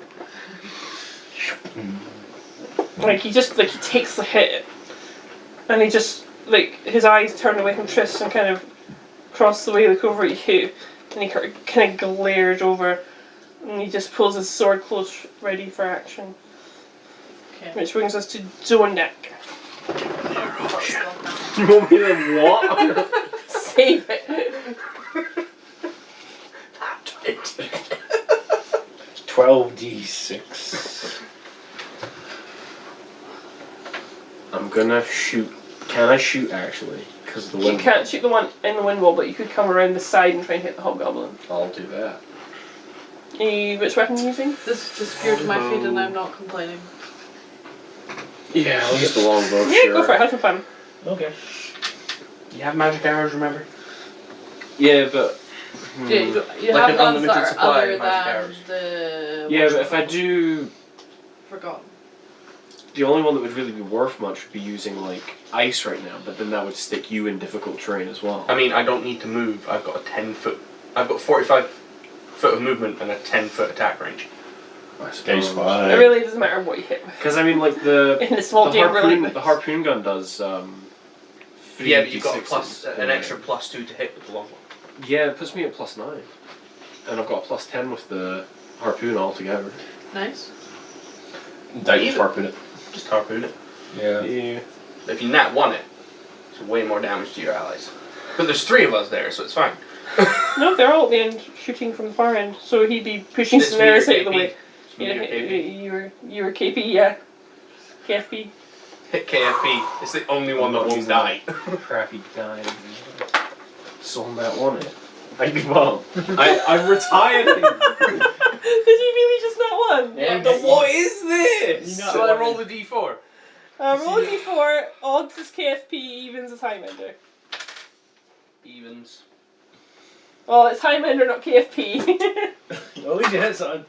Like he takes the hit, and he just his eyes turn away from Triss and kind of cross the way, look over at you, and he kind of glares over, and he just pulls his sword close, ready for action. Okay. Which brings us to Zondak. You want me to what? Save it. 12d6. I'm gonna shoot. Can I shoot actually? Because the You wind. can't shoot the one in the wind wall, but you could come around the side and try and hit the hobgoblin. I'll do that. Which weapon are you using? This just appeared to my feet and I'm not complaining. Yeah, I'll use the longbow. Yeah, sure. go for it. Have some fun. Okay. You have magic arrows, remember? Yeah, but. Yeah, you Like have an ones unlimited that are supply other of magic than arrows. the... Yeah, but if I do. Forgotten. The only one that would really be worth much would be using like ice right now, but then that would stick you in difficult terrain as well. I mean, I don't need to move. I've got a 10-foot. I've got 45 foot of movement and a 10-foot attack range. Case It 5. really doesn't matter what you hit with. Because I mean, like the In the small chamber like this. the harpoon gun does. 3 Yeah, but you've got a D6s. plus, an extra +2 to hit with the long one. Yeah, it puts me at +9, and I've got a +10 with the harpoon altogether. Nice. Dice harpoon it. Just harpoon it. Yeah. Yeah. If you nat 1 it, it's way more damage to your allies. But there's 3 of us there, so it's fine. No, they're all at the end shooting from the far end, so he'd be pushing It's Zinaerys meter out of the KP. way. It's meter KP. You were KP, yeah. KFP. Hit KFP. It's the only one that won't die. Crappy dying. Sold that one. I give up. I'm retiring. Did he really just not win? Yeah. What is this? So I rolled a d4. Roll a d4, odds is KFP, evens is Highlander. Evens. Well, it's Highlander, not KFP. At least you hit something.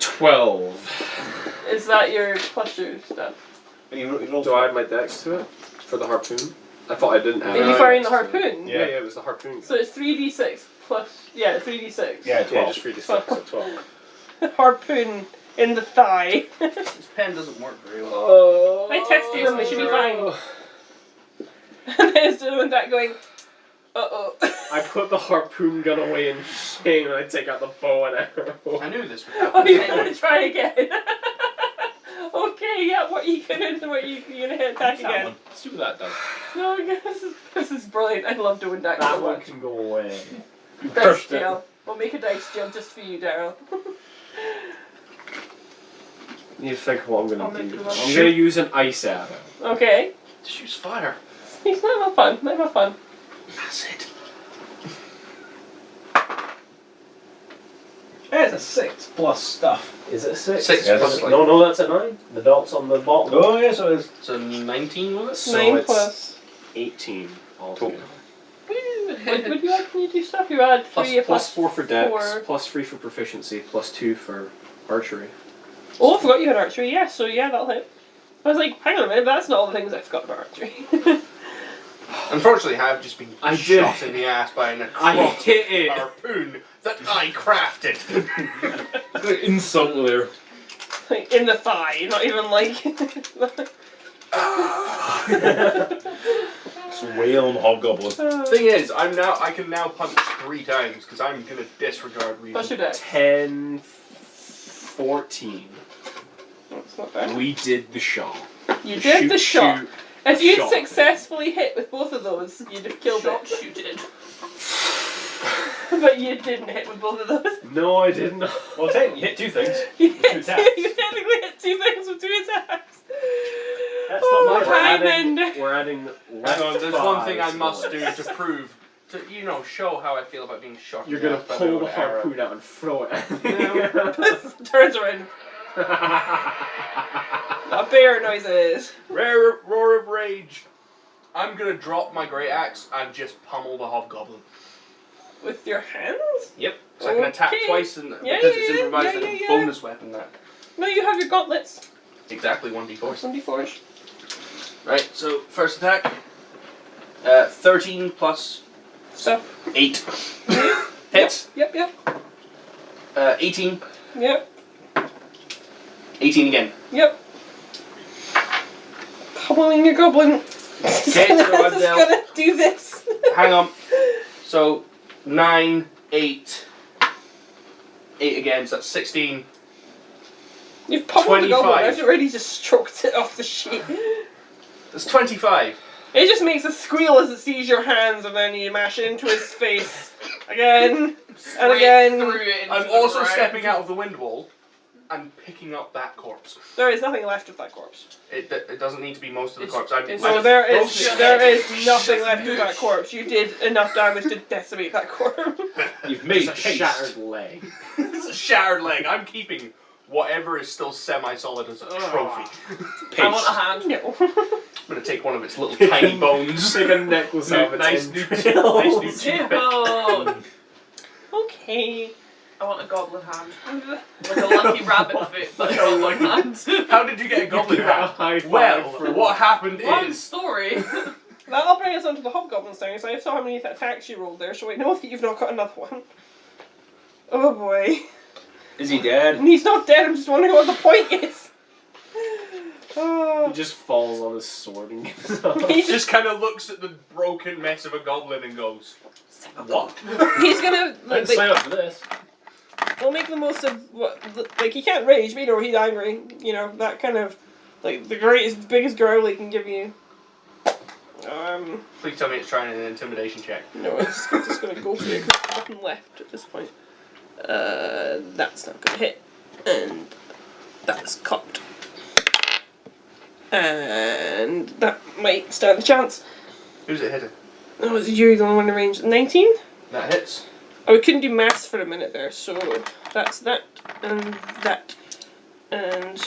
12. Is that your plus your stuff? Do I add my dex to it for the harpoon? I thought I didn't add. Are you my firing the dex to it. harpoon? Yeah, it was the harpoon. So it's 3d6 plus, 3d6. Yeah, 12. Yeah, just 3d6, so 12. Harpoon in the thigh. This pen doesn't work very well. Oh. I texted them, they should be fine. And then it's doing that going, uh-oh. I put the harpoon gun away in shame and I take out the bow and arrow. I knew this would Oh, happen. you're gonna try again. Okay, yeah, what are you gonna hit attack again? Let's see what that does. No, this is brilliant. I love doing that so That one much. can go away. Dice Cursed it. jail. We'll make a dice jail just for you, Daryl. You think what I'm gonna I'll do? make you one. I'm gonna use an ice arrow. Okay. Just use fire. He's not have fun. Not have fun. That's it. It's a 6 plus stuff. Is it 6? 6 Yeah, plus that's like, No, that's a 9. The dot's on the bottom. Oh, yes, it is. so 19 was it? So 9 it's plus. 18 altogether. What would you add when you do stuff? You add 3 a Plus 4 for dex, 4. plus 3 for proficiency, plus 2 for archery. Oh, I forgot you had archery. Yeah, so yeah, that'll hit. I was like, hang on a minute, that's not all the things I forgot about archery. Unfortunately, I've just been I shot did. in the ass by an I across hit it! harpoon that I crafted. Insult there. Like, in the thigh, not even like. It's wailing hobgoblin. Thing is, I can now punch 3 times because I'm gonna disregard reason. What's your deck? 10, 14. That's not bad. We did the shot. You did the shot. If you'd Shot. successfully hit with both of those, you'd have killed Shot it. shooted. But you didn't hit with both of those. No, I didn't. Well, technically, you hit 2 things. You Two attacks. technically hit 2 things with 2 attacks. That's Oh, not my Diamond. We're adding Hang on, there's one thing I fives must do bullets. to prove, to show how I feel about being shot. You're in the gonna ass by pull an the arrow. harpoon out and throw it at me. Turns around. Bear noises. Roar of rage. I'm gonna drop my great axe and just pummel the hobgoblin. With your hands? Yep. So I can attack Okay. twice, and Yeah, because yeah, it's yeah, improvised, yeah, I can yeah, yeah. bonus weapon that. No, you have your gauntlets. Exactly 1d4. 1d4s. Right. So first attack. 13 plus So. 8 hits. Yep. 18. Yep. 18 again. Yep. Pummeling your goblin. Okay, so I've This is dealt. gonna do this. Hang on. So 9, 8, 8 again. So that's 16. You've pummeled the goblin. 25. I've already just stroked it off the sheet. That's 25. It just makes a squeal as it sees your hands, and then you mash it into his face again and Straight again. through it into I'm the also ground. stepping out of the wind wall and picking up that corpse. There is nothing left of that corpse. It doesn't need to be most of the It's- corpse. I it's- So just there broke is its there head. is nothing left of that corpse. You did enough damage to decimate that corpse. You've made It's a haste. shattered leg. It's a shattered leg. I'm keeping whatever is still semi-solid as a trophy. I want a hand. No. I'm gonna take one of its little tiny bones. Take a necklace out of its Nice new entrails. toothpick. Okay. I want a goblin hand. Like a lucky rabbit foot, but a goblin hand. How did you get a goblin Give it a hand? high five Well, for what happened Long is story. That'll bring us onto the hobgoblins now, so I saw how many attacks you rolled there, so I know that you've not got another one. Oh boy. Is he dead? And he's not dead, I'm just wondering what the point is. Oh. He just falls on his sword and gives up. He's just kind of looks at the broken mess of a goblin and goes, "What?" He's gonna I'd sign up for this. we'll make the most of what like he can't rage, but you know he's angry. You know that kind of like the greatest, biggest growl he can give you. Please tell me it's trying an intimidation check. No, it's just gonna go for it. 'Cause there's nothing left at this point. That's not gonna hit, and that's cocked, and that might stand a chance. Who's it hitting? No, it's you, the one in range. 19. That hits. Oh, we couldn't do maths for a minute there, so that's that, and that, and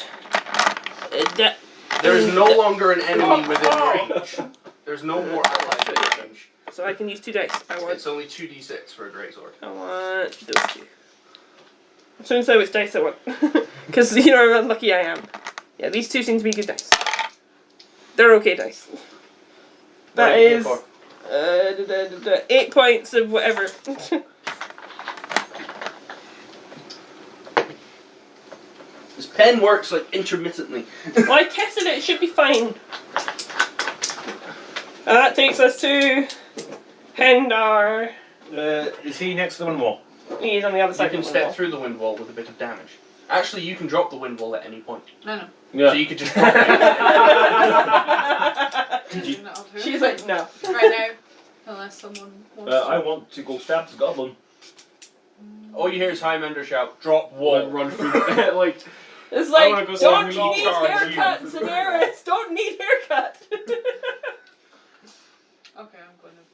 that. There is and no that. longer an enemy within range. There's no more allies within range. So I can use 2 dice. I want It's only 2d6 for a greatsword. those 2. I'm trying to say which dice I want. Because, you know how lucky I am. Yeah, these 2 seem to be good dice. They're okay dice. That What is are you here 8 points of whatever. This pen works like intermittently. Well, I tested it should be fine. And that takes us to Hendar. Is he next to the wind wall? He's on the other You side can of the step wall. through the wind wall with a bit of damage. Actually, you can drop the wind wall at any point. No. So you could just drop it. That'll do. She's like, no. Right now, unless someone wants I to. want to go stab the goblin. All you hear is Highmender shout, "Drop Wall wall!" run through the like. It's I like, wanna go don't see me need charge haircut, you. Zinaerys. Don't need haircut. Okay,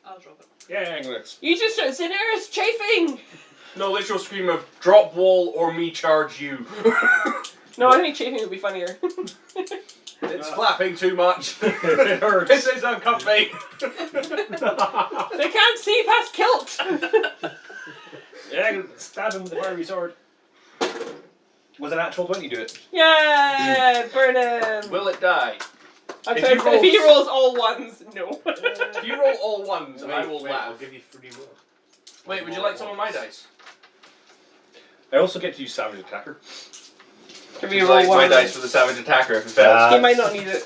I'll drop it. Yeah, I'm gonna. You just said Zinaerys chafing. No literal scream of "Drop wall or me charge you." No, I think chafing would be funnier. It's flapping too much. It hurts. This is uncomfy. They can't see past kilt. Yeah, I can stab him with the fiery sword. Was an actual 20 do it? Yeah, burn him. Will it die? I'm if trying you to- if roll- he rolls all ones, no. If you roll all ones, I will I'll laugh. give you 3 more. Wait, would you like some of my dice? I also get to use Savage Attacker. If Would you you roll like my one, dice for the savage attacker if it fails? he might not need it.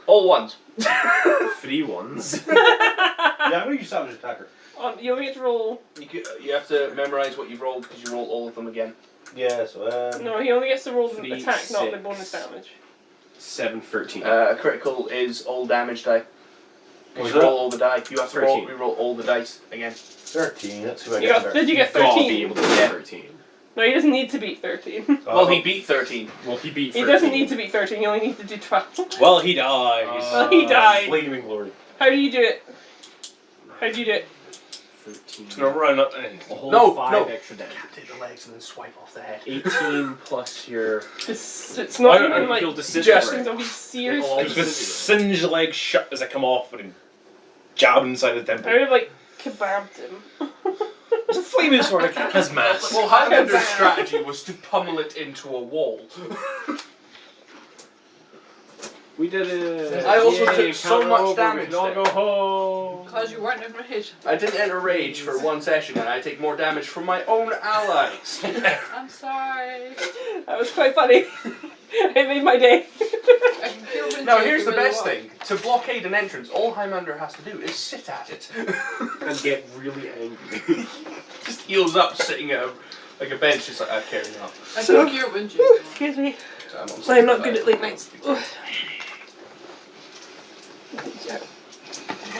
All ones. 3 ones. Yeah, I'm gonna use Savage Attacker. You only get to roll. You have to memorize what you've rolled because you roll all of them again. Yeah, so No, he only gets to roll the 3, attack, not the 6. bonus damage. 7, 13. A critical is all damage die. Was You that? roll all the die. You have to 13. re-roll all the dice again. 13. Let's see if I You get got, there. did you get Gotta be 13? able to get 13. No, he doesn't need to beat 13. Well, he beat 13. Well, he beat He 13. doesn't need to beat 13, he only needs to do 12. Well, he dies. Well, he died. Flaming glory. How do you do it? How do you do it? 13. It's gonna run up and A whole No, 5 no. extra damage. Take the legs and then swipe off the head. 18 plus your... It's not I- even like You'll disintegrate. things he's sears. It'll all I'm just gonna disintegrate. singe the legs shut as I come off and jab inside the I temple. would have like kebabbed him. It's a flaming sword. I can't has mass. Well, Highlander's strategy was to pummel it into a wall. We did it! I also Yay, took so counter much over, damage We can all there. go home! Because you weren't in rage. I didn't enter rage for one session, and I take more damage from my own allies. I'm sorry. That was quite funny. It made my day. I can kill Rinil Now, if here's you the really best want. thing. To blockade an entrance, all Highlander has to do is sit at it. And get really angry. Just heals up, sitting at a bench, just like, I care now. I So- can cure Rinil. Excuse me. So on I'm not 65. good at late nights.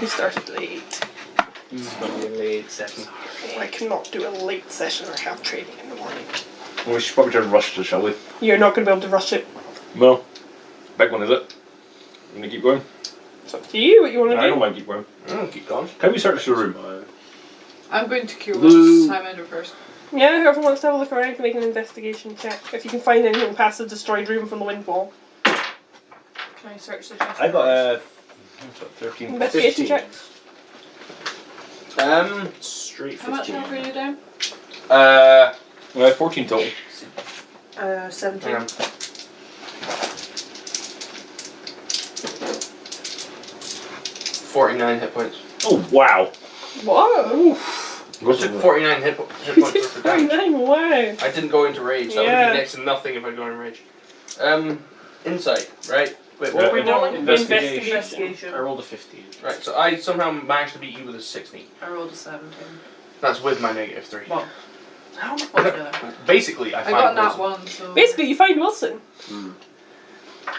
We started late. This is gonna be a late session. I cannot do a late session or have training in the morning. We should probably try to rush this, shall we? You're not going to be able to rush it. No. Big one, is it? You gonna keep going? It's up to you what you want to I do. don't mind keep going. Keep going. Can we search the room? I'm going to cure Lou. Highlander first. Yeah, whoever wants to have a look around can make an investigation check. If you can find anything past the destroyed room from the wind wall. Can I search the chest? I got a 13. Investigation 15. check. Straight How much 15. health are you down? I have 14 total. 17. hang on. 49 hit points. Oh, wow. Whoa! I took 49 hit points worth of damage. 49, wow. I didn't go into rage. That would Yeah. be next to nothing if I'd gone in rage. Insight, right? Wait, what Yeah. were we No, rolling? investigation. Investigation. I rolled a 15. Right, so I somehow managed to beat you with a 16. I rolled a 17. That's with my -3. Well, how much was it? Basically, I I find got that Wilson. one, so. Basically, you find Wilson.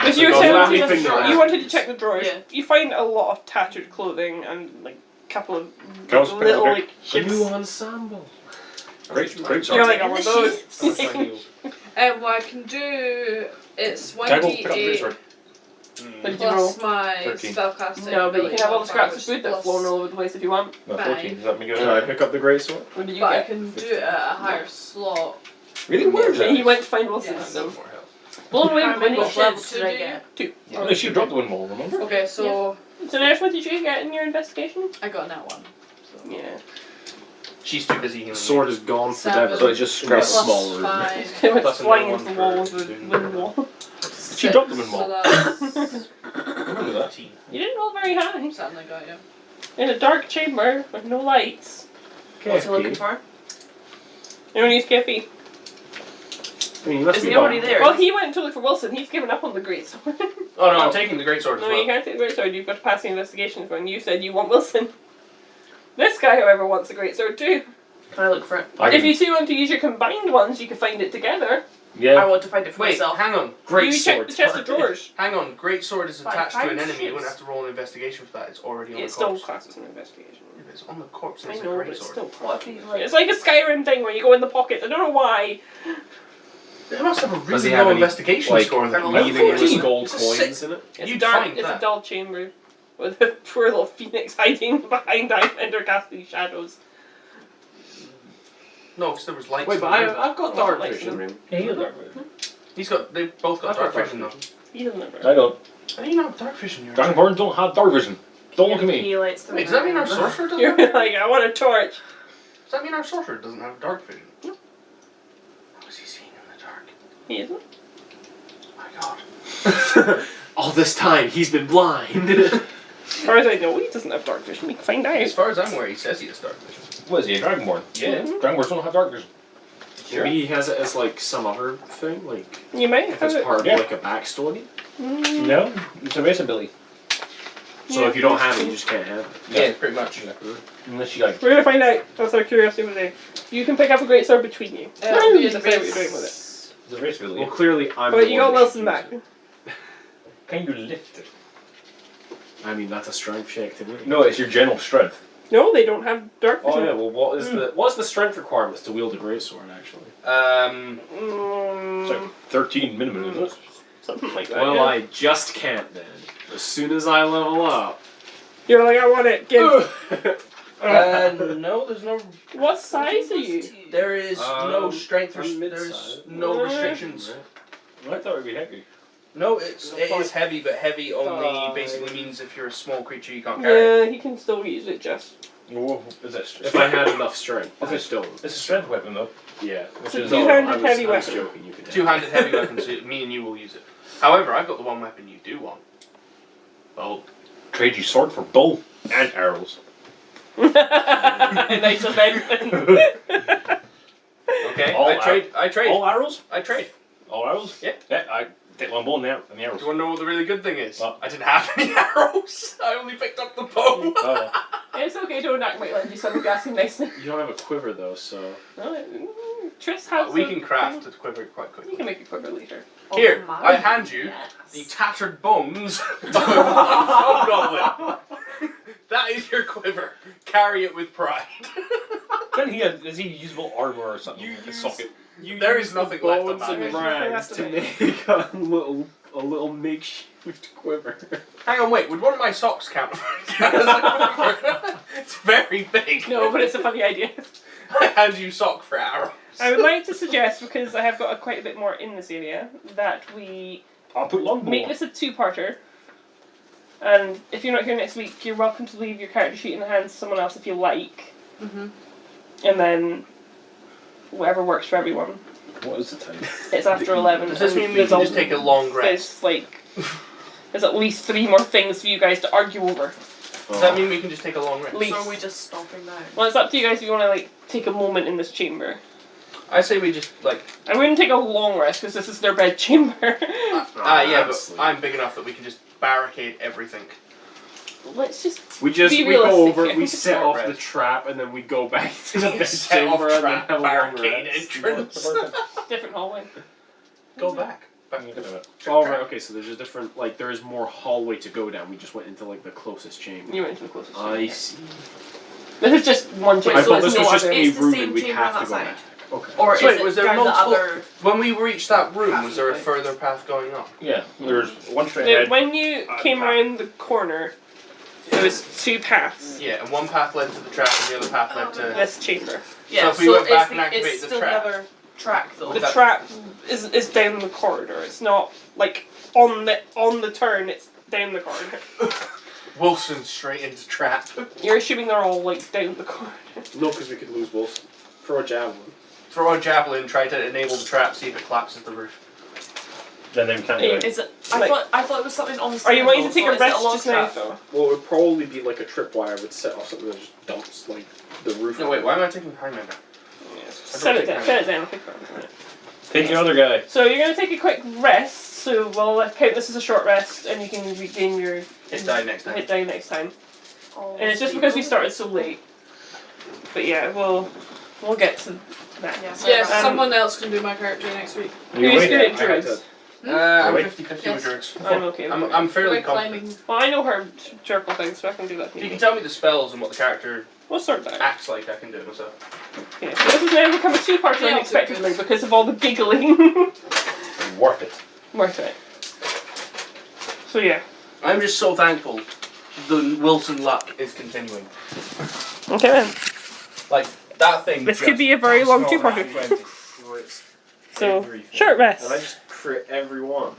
If So you were go saying grab you anything that you wanted to check the drawers, Yeah. you find a lot of tattered clothing and like a couple of Can I spell little it? like ships. ensemble. Great You're sword. like, I want those. What I can do, it's Can I go pick up the great 1d8 sword? What did you roll? plus my 13. spellcasting. No, but you can have all the scraps of which food that have plus- flown all over the place if you want. No, Bang. 14. Does that make it Can I pick up the great sword? What did you But I get? can do it at a higher slot. Really? Where is He that? went to find Wilson. Yes. So. More health. Blown away How with many Windwall. levels Two did I do get? 2. Oh, she dropped the windmill, remember? Okay, so So Nash, what did you get in your investigation? I got that one. So. Yeah. She's too busy healing. Sword is gone Seven. forever. So it's just In a scratch. Plus smaller room. 5. He went Plus flying another into the one walls for with doing wind wall. She dropped them in So wall. that's Remember that? 13. You didn't roll very high. something I got, yeah. In a dark chamber with no lights. What's he looking for? Anyone use KFE? I mean, you must Is be he already gone. there? Well, he went to look for Wilson. He's given up on the great sword. Oh no, I'm taking the great sword as No, well. you can't take the great sword. You've got to pass the investigation for, and you said you want Wilson. This guy, however, wants the great sword too. Can I look for it? If you two want to use your combined ones, you can find it together. I Yeah. want to find it for Wait, myself. hang on. Great you sword. check the chest of drawers. Hang on. Great sword is But I attached to an find enemy. You ships. wouldn't have to roll an investigation for that. It's already on It the still corpse. classes an investigation. If it's on the corpse, I it's a know, but great it's sword. still What if he's like... It's like a Skyrim thing where you go in the pockets. I don't know why. It must have a Does he really have low any, investigation like, score. criminal Then. Leaving with 14. gold It's a coins in it? It's You'd a dark, find it's that. a dull chamber with a poor little phoenix hiding behind Ender casting shadows. No, because there was lights. Wait, in but the room. I've got Lots of dark lights in the vision. room. Yeah, you're dark vision. He's got. They've both got I've dark got vision though. He doesn't have I don't. How do you not have dark vision? You're Dragonborn don't have dark vision. Don't look at me. He lights the Wait, does that mean our sorcerer doesn't? You're have like, I want a torch. Does that mean our sorcerer doesn't have dark vision? No. How is he seeing in the dark? He isn't. My God. All this time, he's been blind. As far as I know, he doesn't have dark vision. We can find As out. far as I'm aware, he says he has dark vision. What is he, a Dragonborn? Yeah. Dragonborns don't have dark vision. Maybe he has it as like some other thing, like You might if have it's it. part of Yeah. like a backstory. Mm, No, it's a race ability. So yeah. if you don't have it, you just can't have it. Yeah, pretty much. Unless you like. We're gonna find out. That's our curiosity of the day. You can pick up a great sword between you. It'll be You in can the say what you're doing with it. It's a race ability. Well, clearly I'm. But the you one got that Wilson should back. use Can you lift it? I mean, that's a strength check to do. No, it's your general strength. No, they don't have dark Oh vision. yeah. Well, what's the strength requirements to wield a greatsword actually? It's like 13 minimum, isn't it? Something like that. Well, yeah. I just can't then. As soon as I level up. You're like, I want it. Give. No, there's no. What size are you? There is no strength. I'm There's mid-size. no restrictions. I thought it would be heavy. No, it is heavy, but heavy only basically means if you're a small creature you can't carry it. Yeah, he can still use it just. Oh, is it? If I had enough strength, Is I it- still. It's a strength weapon though. Yeah. Which So is two all- handed I was heavy weapon. joking. You could. Two-handed heavy weapon, so me and you will use it. However, I've got the one weapon you do want. I'll trade you sword for bow and arrows. Nice amendment. Okay, All I trade. All arrows? I trade. All arrows? Yeah. Yeah, I take one bow and the arrows. Do you want to know what the really good thing is? What? I didn't have any arrows. I only picked up the bow. Oh, It's okay, don't knock my lend you something asking nicely. You don't have a quiver though, so. Triss has We a- can craft a quiver quite You quickly. can make a quiver later. Here, Oh, I hand you the tattered bones of a hobgoblin. That is your quiver. Carry it with pride. Is he usable armor or something? You with a use- socket. There is nothing left bones about and it. rags to make a little makeshift quiver. Hang on, wait. Would one of my socks count? It's very big. No, but it's a funny idea. I hand you sock for arrows. I would like to suggest, because I have got quite a bit more in this area, that we I'll put longbow make on. this a two-parter. And if you're not here next week, you're welcome to leave your character sheet in the hands of someone else if you like. Mm-hmm. And then whatever works for everyone. What is the time? It's after 11. Does this and mean we there's can al- just take a long rest? There's like there's at least 3 more things for you guys to argue over. Does that mean we can just take a long rest? At least. So are we just stopping now? Well, it's up to you guys if you want to like take a moment in this chamber. I say we just like. I wouldn't take a long rest because this is their bed chamber. Yeah, Honestly. but I'm big enough that we can just barricade everything. Let's just We Be go realistic over, here. we set Short off rest. the trap, and then we go back to the bed Set off chamber and then trap, have a long barricade rest. entrance. different hallway. Go back. Oh right, okay. So there's a different, like, there is more hallway to go down. We just went into like the closest chamber. You went into the closest. I chamber. see. This is just one chamber. I so thought it's this was no just other. a It's the room same and we'd chamber have on to go that back. Okay. Or So is wait, it was there down the multiple- other? When we reached that room, was there a further path going up? Yeah, there's one straight No, ahead. when you came path. around the corner, there was 2 paths. Yeah, and one path led to the trap and the other path led to... This chamber. Yeah, if we went back it's, and activated it's the still trap. the other track though. The that- trap is down the corridor. It's not like on the turn. It's down the corridor. Wilson straight into trap. You're assuming they're all like down the corridor. No, because we could lose both. Throw a javelin. Throw a javelin, try to enable the trap, see if it collapses the roof. Then we can't do it. Is it? Like- I thought it was something on the. Are you side, wanting though, to take so a is it rest log just now, trap? though? Well, it would probably be like a tripwire would set off something that just dumps like the roof. No, wait, why am I taking Highlander? Set it down. Set it down. I'll pick it up. Take the other guy. So you're going to take a quick rest. So we'll count this as a short rest, and you can regain your Hit die next time. hit die next time. Oh, And it's just because we started so late. But yeah, we'll get to that. Yeah. Yeah, Um, someone else can do my character next week. You Who's wait. good at I had druids? I'm Wait. 50-50 with Yes. druids. I'm okay. With I'm fairly We're confident. climbing. Well, I know her circle thing, so I can do that. If you can tell me the spells and what the character We'll sort that out. acts like, I can do it myself. Yeah, so this has now become a 2-parter Yeah, unexpectedly good. because of all the giggling. Worth it. Worth it. So yeah. I'm just so thankful the Wilson luck is continuing. Okay then. Like, that thing This just could be a very long passed on 2-parter. that 20. So, Everything. short rest. And I just crit every one.